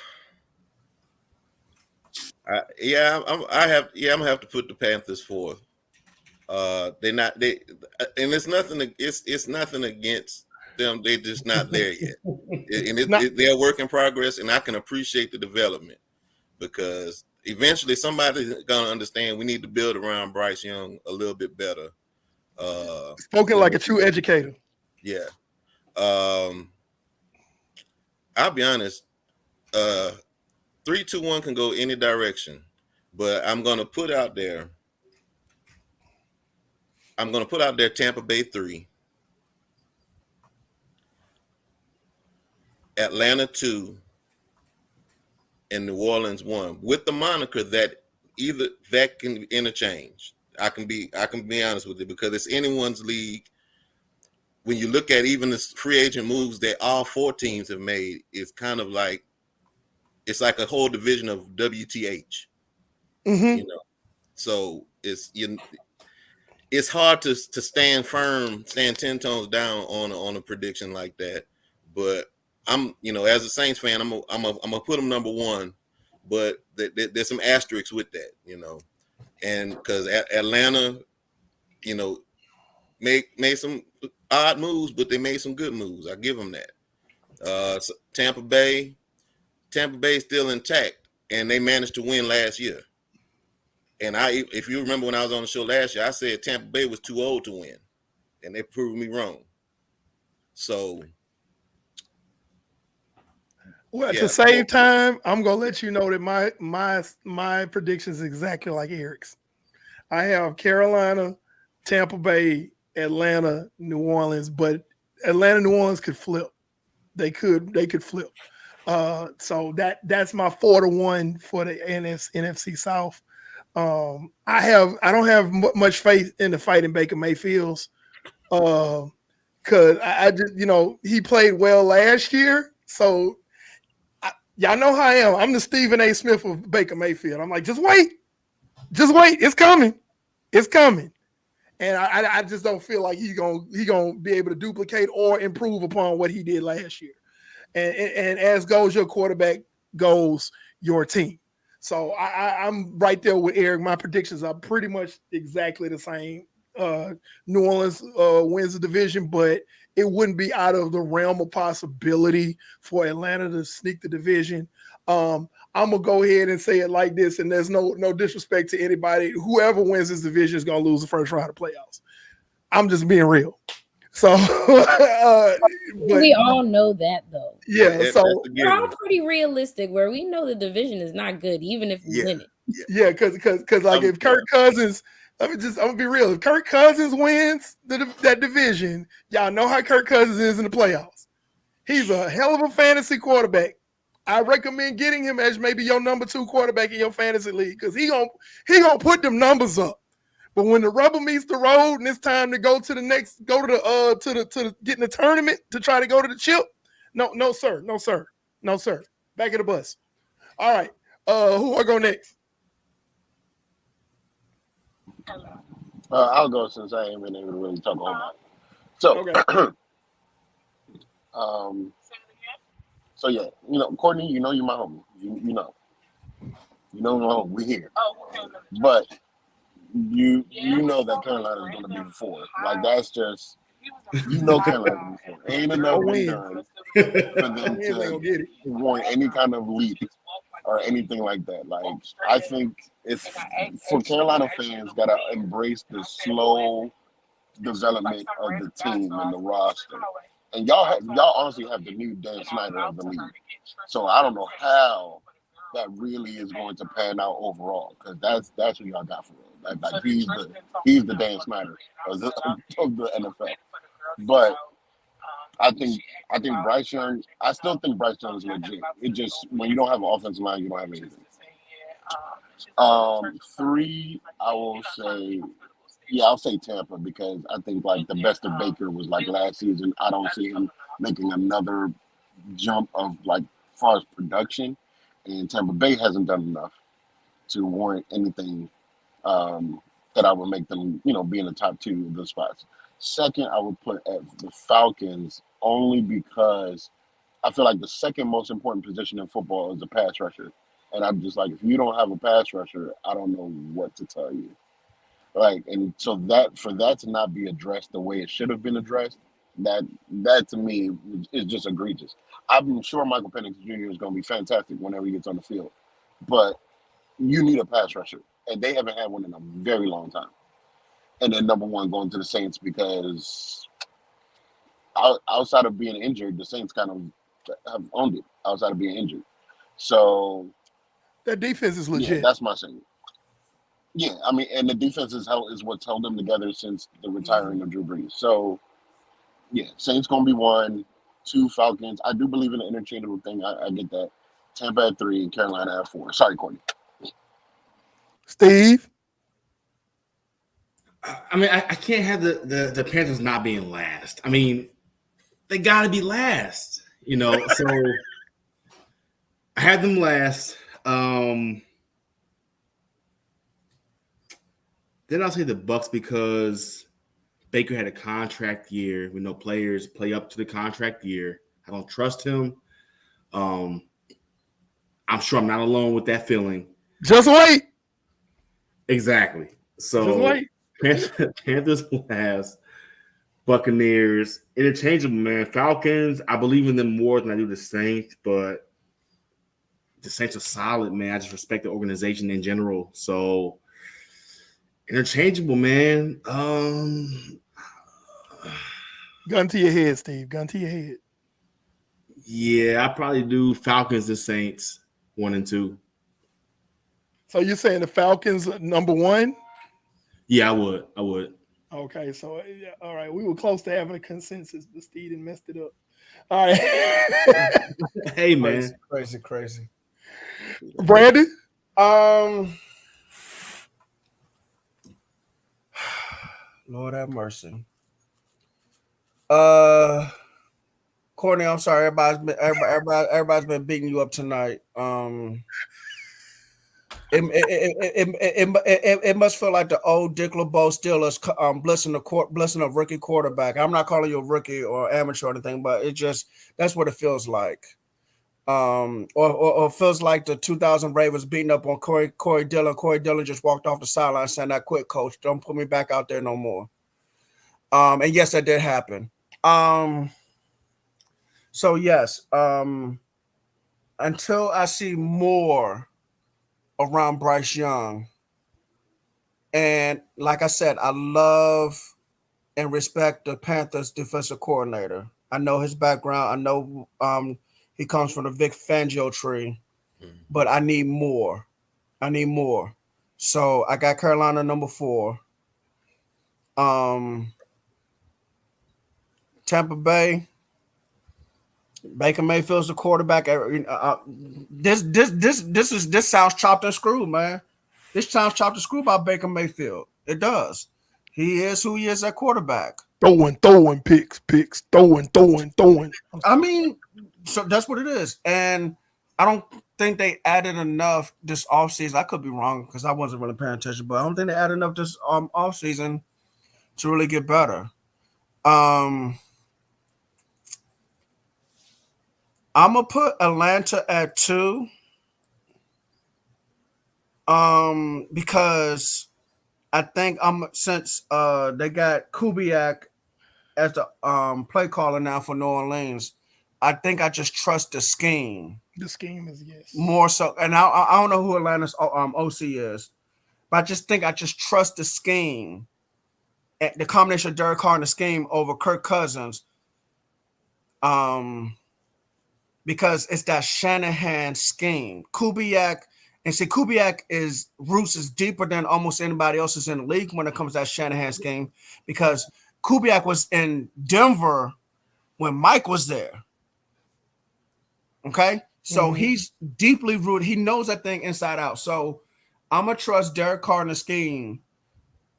gonna have to put the Panthers fourth. They're not and it's nothing against them. They're just not there yet, and they're a work in progress. And I can appreciate the development because eventually somebody's gonna understand we need to build around Bryce Young a little bit better. Spoken like a true educator. Yeah. I'll be honest. 3-2-1 can go any direction, but I'm gonna put out there Tampa Bay 3, Atlanta 2, and New Orleans 1, with the moniker that either that can interchange. I can be honest with it because it's anyone's league. When you look at even the free agent moves that all 4 teams have made, it's kind of like it's like a whole division of WTH. Mm-hmm. You know, so it's hard to stand 10 tones down on a prediction like that. But I'm, as a Saints fan, I'm gonna put them number 1, but there's some asterisks with that, and because Atlanta, made some odd moves, but they made some good moves. I give them that. So Tampa Bay is still intact, and they managed to win last year. And if you remember when I was on the show last year, I said Tampa Bay was too old to win, and they proved me wrong. So, well, at the same time, I'm gonna let you know that my prediction is exactly like Eric's. I have Carolina, Tampa Bay, Atlanta, New Orleans, but Atlanta, New Orleans could flip. They could flip. So that's my 4-1 for the NFC South. I don't have much faith in the Fighting Baker Mayfields, because I just he played well last year. So y'all know how I am. I'm the Stephen A. Smith of Baker Mayfield. I'm like, just wait, it's coming, and I just don't feel like he gonna be able to duplicate or improve upon what he did last year. And as goes your quarterback, goes your team. So I'm right there with Eric. My predictions are pretty much exactly the same. New Orleans wins the division, but it wouldn't be out of the realm of possibility for Atlanta to sneak the division. I'm gonna go ahead and say it like this, and there's no disrespect to anybody. Whoever wins this division is gonna lose the first round of playoffs. I'm just being real. So we all know that, though. Yeah, so we're all pretty realistic, where we know the division is not good, even if we win it. Yeah, because like if Kirk Cousins, I'm gonna be real. If Kirk Cousins wins that division, y'all know how Kirk Cousins is in the playoffs. He's a hell of a fantasy quarterback. I recommend getting him as maybe your number 2 quarterback in your fantasy league because he gonna put them numbers up. But when the rubber meets the road and it's time to go to the get in the tournament to try to go to the chip, no sir. Back of the bus. All right, who I go next? I'll go since I ain't been able to really talk all night. So, okay. So yeah, Courtney, you're my homie. You know my homie. We here, but. You know that Carolina is going to be 4. Like that's just Carolina is 4. Ain't enough been done for them to warrant any kind of leap or anything like that. Like I think it's for Carolina fans gotta embrace the slow development of the team and the roster. And y'all honestly have the new Dan Snyder of the league. So I don't know how that really is going to pan out overall because that's what y'all got for him. Like he's the Dan Snyder of the NFL. But I think Bryce Young. I still think Bryce Young is legit. It just when you don't have an offensive line, you don't have anything. Three, I will say, yeah, I'll say Tampa because I think like the best of Baker was like last season. I don't see him making another jump of like as far as production, and Tampa Bay hasn't done enough to warrant anything that I would make them, be in the top two of the spots. Second, I would put at the Falcons only because I feel like the second most important position in football is a pass rusher. And I'm just like, if you don't have a pass rusher, I don't know what to tell you. Like, and so that for that to not be addressed the way it should have been addressed, that to me is just egregious. I'm sure Michael Penix Jr. is going to be fantastic whenever he gets on the field, but you need a pass rusher, and they haven't had one in a very long time. And then number one, going to the Saints because outside of being injured, the Saints kind of have owned it outside of being injured. So that defense is legit. Yeah, that's my saying. Yeah, I mean, and the defense is what's held them together since the retiring of Drew Brees. So yeah, Saints gonna be 1, 2 Falcons. I do believe in the interchangeable thing. I get that. Tampa at 3 and Carolina at 4. Sorry, Courtney. Steve. I mean, I can't have the Panthers not being last. I mean, they got to be last, So I had them last. Then I'll say the Bucs because Baker had a contract year. We know players play up to the contract year. I don't trust him. I'm sure I'm not alone with that feeling. Just wait. Exactly. So just wait. Panthers last. Buccaneers, interchangeable, man. Falcons, I believe in them more than I do the Saints, but the Saints are solid, man. I just respect the organization in general. So interchangeable, man. Gun to your head, Steve. Gun to your head. Yeah, I probably do Falcons and Saints 1 and 2. So you're saying the Falcons number 1? Yeah, I would. Okay, so yeah, all right, we were close to having a consensus, but Steve messed it up. All right. Hey, man. Crazy. Brandon? Lord have mercy. Courtney, I'm sorry. Everybody's been beating you up tonight. It must feel like the old Dick LeBeau Steelers blessing a rookie quarterback. I'm not calling you a rookie or amateur or anything, but that's what it feels like. Or feels like the 2000 Ravens beating up on Corey Dillon. Corey Dillon just walked off the sideline saying, "I quit, coach. Don't put me back out there no more." And yes, that did happen. So yes, until I see more around Bryce Young, and like I said, I love and respect the Panthers defensive coordinator. I know his background. I know he comes from the Vic Fangio tree, but I need more. So I got Carolina number 4. Tampa Bay. Baker Mayfield's the quarterback. This sounds chopped and screwed, man. This sounds chopped and screwed by Baker Mayfield. It does. He is who he is at quarterback. Throwing picks, throwing. I mean, so that's what it is. And I don't think they added enough this offseason. I could be wrong because I wasn't really paying attention, but I don't think they added enough this offseason to really get better. I'm gonna put Atlanta at 2, because I think since they got Kubiak as the play caller now for New Orleans, I think I just trust the scheme. The scheme is yes more so, and I don't know who Atlanta's OC is, but I just trust the scheme, the combination of Derek Carr and the scheme over Kirk Cousins. Because it's that Shanahan scheme. Kubiak roots is deeper than almost anybody else's in the league when it comes to that Shanahan scheme, because Kubiak was in Denver when Mike was there. Okay? So he's deeply rooted. He knows that thing inside out. So I'm gonna trust Derek Carr in the scheme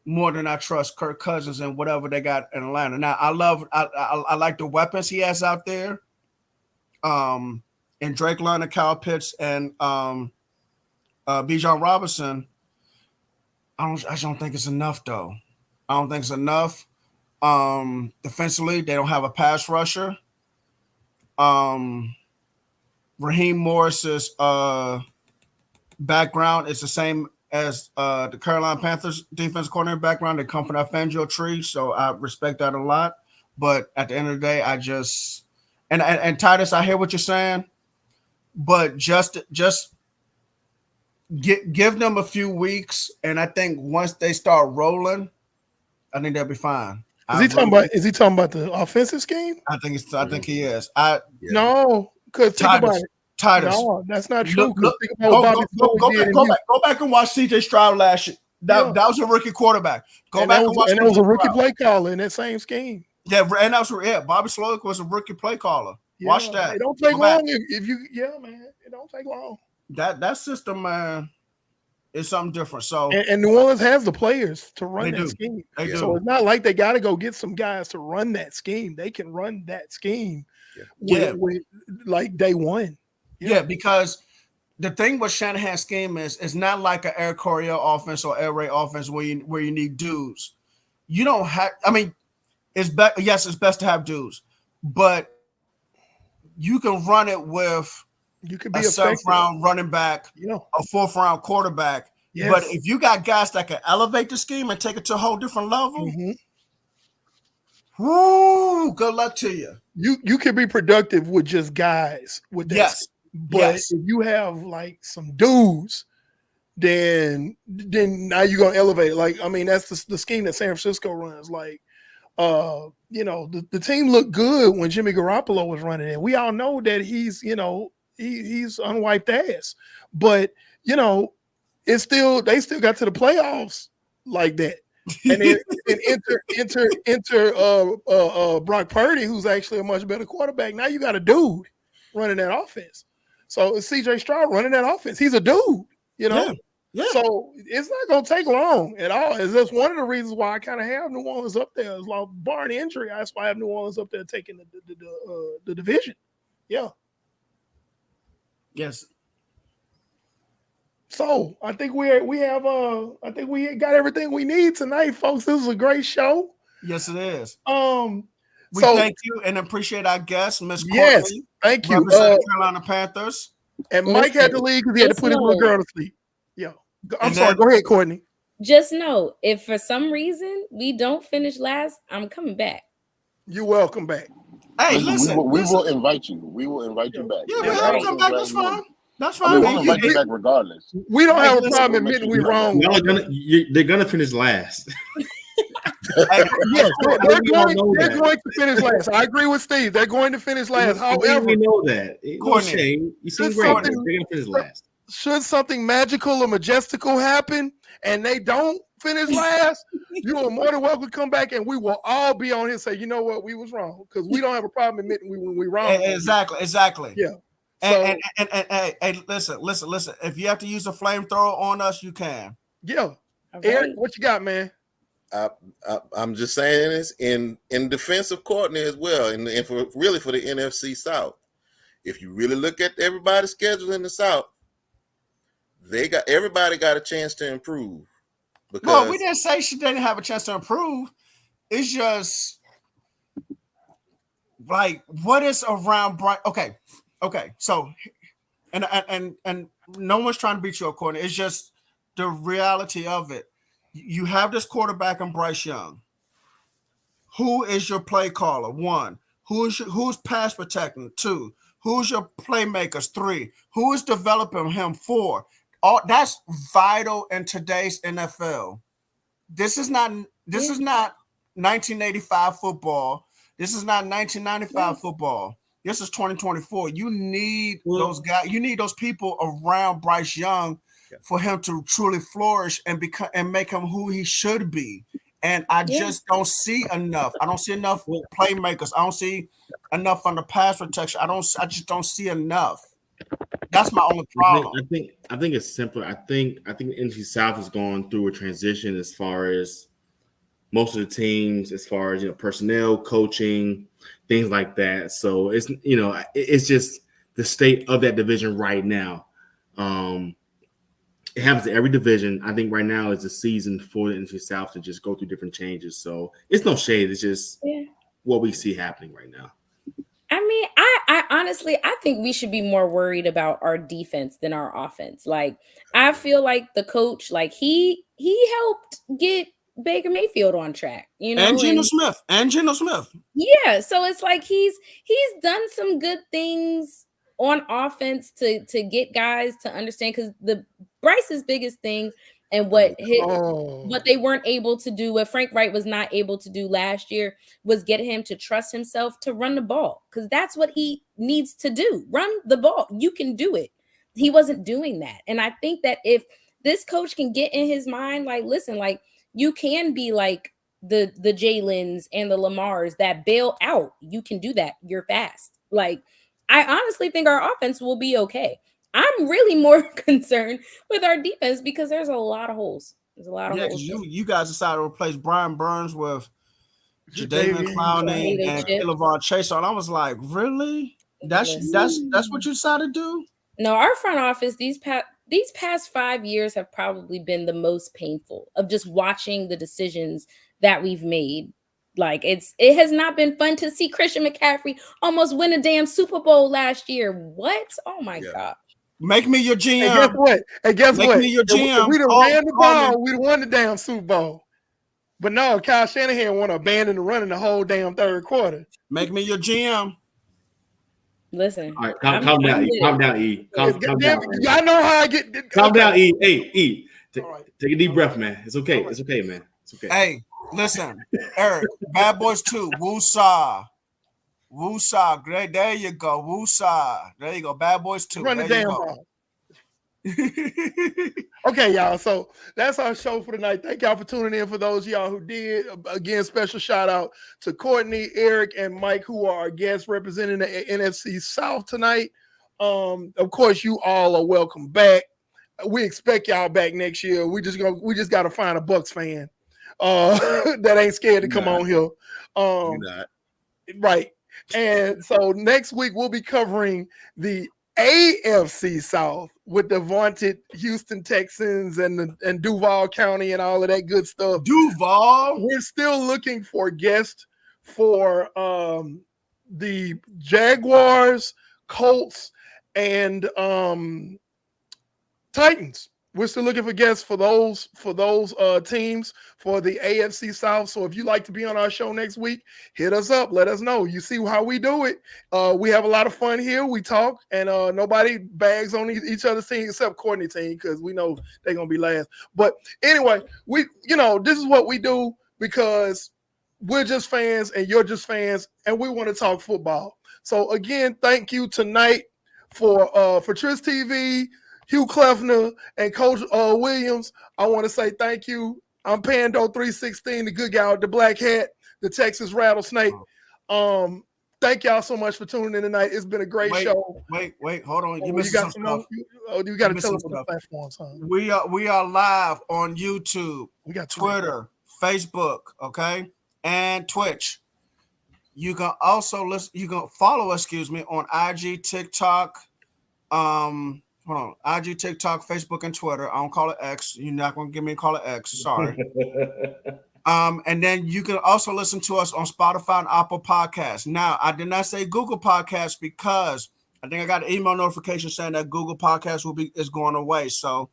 more than I trust Kirk Cousins and whatever they got in Atlanta. Now, I like the weapons he has out there. And Drake London, Kyle Pitts, and Bijan Robinson. I just don't think it's enough, though. I don't think it's enough. Defensively, they don't have a pass rusher. Raheem Morris's background is the same as the Carolina Panthers defense coordinator background. They come from that Fangio tree, so I respect that a lot. But at the end of the day, I just and Titus, I hear what you're saying, but just give them a few weeks, and I think once they start rolling, I think they'll be fine. Is he talking about the offensive scheme? I think he is. No, because think about it. Titus. No, that's not true. Go back and watch CJ Stroud last year. That was a rookie quarterback. Go back and watch. And it was a rookie play caller in that same scheme. Yeah, and that was Bobby Slowick was a rookie play caller. Watch that. It don't take long if you man. It don't take long. That system, man, is something different. So and New Orleans has the players to run that scheme. They do. So it's not like they got to go get some guys to run that scheme. They can run that scheme with like day one. Yeah, because the thing with Shanahan's scheme is it's not like an Eric Coryell offense or Air Raid offense where you need dudes. You don't have. I mean, it's best to have dudes, but you can run it with be a 7th round running back, a 4th round quarterback. Yes. But if you got guys that can elevate the scheme and take it to a whole different level, woo, good luck to you. You can be productive with just guys with that. Yes. But if you have like some dudes, then now you're gonna elevate it. Like, I mean, that's the scheme that San Francisco runs. Like, the team looked good when Jimmy Garoppolo was running it. We all know that he's unwiped ass, but they still got to the playoffs like that. And then enter Brock Purdy, who's actually a much better quarterback. Now you got a dude running that offense. So it's CJ Stroud running that offense. He's a dude, Yeah. So it's not going to take long at all. It's just one of the reasons why I kind of have New Orleans up there. Is like barring injury, that's why I have New Orleans up there taking the division. Yeah. Yes. So I think we got everything we need tonight, folks. This was a great show. Yes, it is. We So, thank you and appreciate our guest, Miss Courtney. yes, thank you. Representing Carolina Panthers. And Mike had to leave because he had to put his little girl to sleep. Yeah. I'm sorry. Go ahead, Courtney. Just know, if for some reason we don't finish last, I'm coming back. You're welcome back. Hey, listen. We will invite you. We will invite you back. Yeah, we'll come back. That's fine. That's I mean, fine. we'll invite you back regardless. We don't have a problem admitting we're wrong. They're gonna finish last. Yes, they're going to finish last. I agree with Steve. They're going to finish last. However, we know that. You seem great. They're going to finish last. Should something magical or majestical happen and they don't finish last, you are more than welcome to come back and we will all be on here and say, you know what, we was wrong, because we don't have a problem admitting when we're wrong. Exactly. Yeah. And listen. If you have to use a flamethrower on us, you can. Yeah. Eric, what you got, man? I'm just saying this in defense of Courtney as well, and for the NFC South. If you really look at everybody's schedule in the South, everybody got a chance to improve. Well, we didn't say she didn't have a chance to improve. It's just like what is around Brian. Okay. So, and no one's trying to beat you up, Courtney. It's just the reality of it. You have this quarterback in Bryce Young. Who is your play caller? 1. Who's pass protecting? 2. Who's your playmakers? 3. Who is developing him? 4. That's vital in today's NFL. This is not 1985 football. This is not 1995 football. This is 2024. You need those guys. You need those people around Bryce Young for him to truly flourish and make him who he should be. And I just don't see enough. I don't see enough playmakers. I don't see enough on the pass protection. I just don't see enough. That's my only problem. I think it's simpler. I think the NFC South is going through a transition as far as most of the teams, as far as personnel, coaching, things like that. So it's just the state of that division right now. It happens to every division. I think right now is the season for the NFC South to just go through different changes. So it's no shade. It's just what we see happening right now. I mean, I honestly, I think we should be more worried about our defense than our offense. Like, I feel like the coach, like he helped get Baker Mayfield on track, and Geno Smith. Yeah, so it's like he's done some good things on offense to get guys to understand, because the Bryce's biggest thing and what they weren't able to do, what Frank Wright was not able to do last year, was get him to trust himself to run the ball, because that's what he needs to do. Run the ball. You can do it. He wasn't doing that. And I think that if this coach can get in his mind, like, listen, like, you can be like the Jalen's and the Lamars that bail out. You can do that. You're fast. Like, I honestly think our offense will be okay. I'm really more concerned with our defense because there's a lot of holes. There's a lot of holes. You guys decided to replace Brian Burns with Jadeveon Clowney and Killevard Chase, and I was like, really? That's what you decided to do? No, our front office these past 5 years have probably been the most painful of just watching the decisions that we've made. Like, it has not been fun to see Christian McCaffrey almost win a damn Super Bowl last year. What? Oh my God. Make me your GM. And guess what? Make me your GM. If we'd have ran the ball, we'd have won the damn Super Bowl. But no, Kyle Shanahan want to abandon the running the whole damn third quarter. Make me your GM. Listen. All right, calm down, E. Calm down, E. Calm down. I know how I get. Calm down, E. Hey, E. Take a deep breath, man. It's okay. It's okay, man. It's okay. Hey, listen, Eric. Bad Boys 2. Woo-saw. Woo-saw. Great. There you go. Woo-saw. There you go. Bad Boys 2. Run the damn ball. Okay, y'all. So that's our show for tonight. Thank y'all for tuning in. For those of y'all who did, again, special shout out to Courtney, Eric, and Mike, who are our guests representing the NFC South tonight. Of course, you all are welcome back. We expect y'all back next year. We just got to find a Bucks fan that ain't scared to come on here. Right. And so next week we'll be covering the AFC South with the vaunted Houston Texans and Duval County and all of that good stuff. Duval. We're still looking for guests for the Jaguars, Colts, and Titans. We're still looking for guests for those teams for the AFC South. So if you'd like to be on our show next week, hit us up. Let us know. You see how we do it. We have a lot of fun here. We talk, and nobody bags on each other's team except Courtney's team, because we know they're gonna be last. But anyway, this is what we do because we're just fans and you're just fans, and we want to talk football. So again, thank you tonight for Tris TV, Hugh Kleffner, and Coach Williams. I want to say thank you. I'm Pando 316, the good guy with the black hat, the Texas Rattlesnake. Thank y'all so much for tuning in tonight. It's been a great show. Wait, hold on. You got some stuff. You got to tell us the platforms, huh? We are live on YouTube, we got Twitter, Facebook, okay, and Twitch. You can also listen. You can follow us, on IG, TikTok, IG, TikTok, Facebook, and Twitter. I don't call it X. You're not going to give me a call it X. Sorry. And then you can also listen to us on Spotify and Apple Podcasts. Now, I did not say Google Podcasts because I think I got an email notification saying that Google Podcasts is going away. So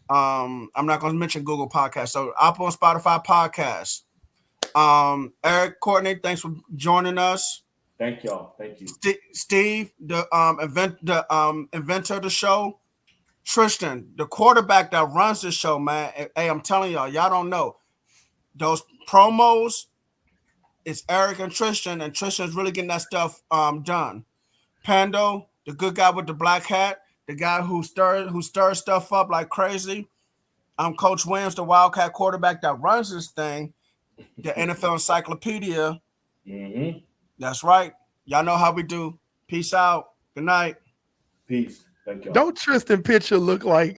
I'm not going to mention Google Podcasts. So Apple and Spotify Podcasts. Eric, Courtney, thanks for joining us. Thank y'all. Thank you, Steve, the inventor of the show. Tristan, the quarterback that runs the show, man. Hey, I'm telling y'all don't know those promos. It's Eric and Tristan's really getting that stuff done. Pando, the good guy with the black hat, the guy who stirs stuff up like crazy. I'm Coach Williams, the Wildcat quarterback that runs this thing, the NFL Encyclopedia. Mm-hmm. That's right. Y'all know how we do. Peace out. Good night. Peace. Thank you. Don't Tristan Pitcher look like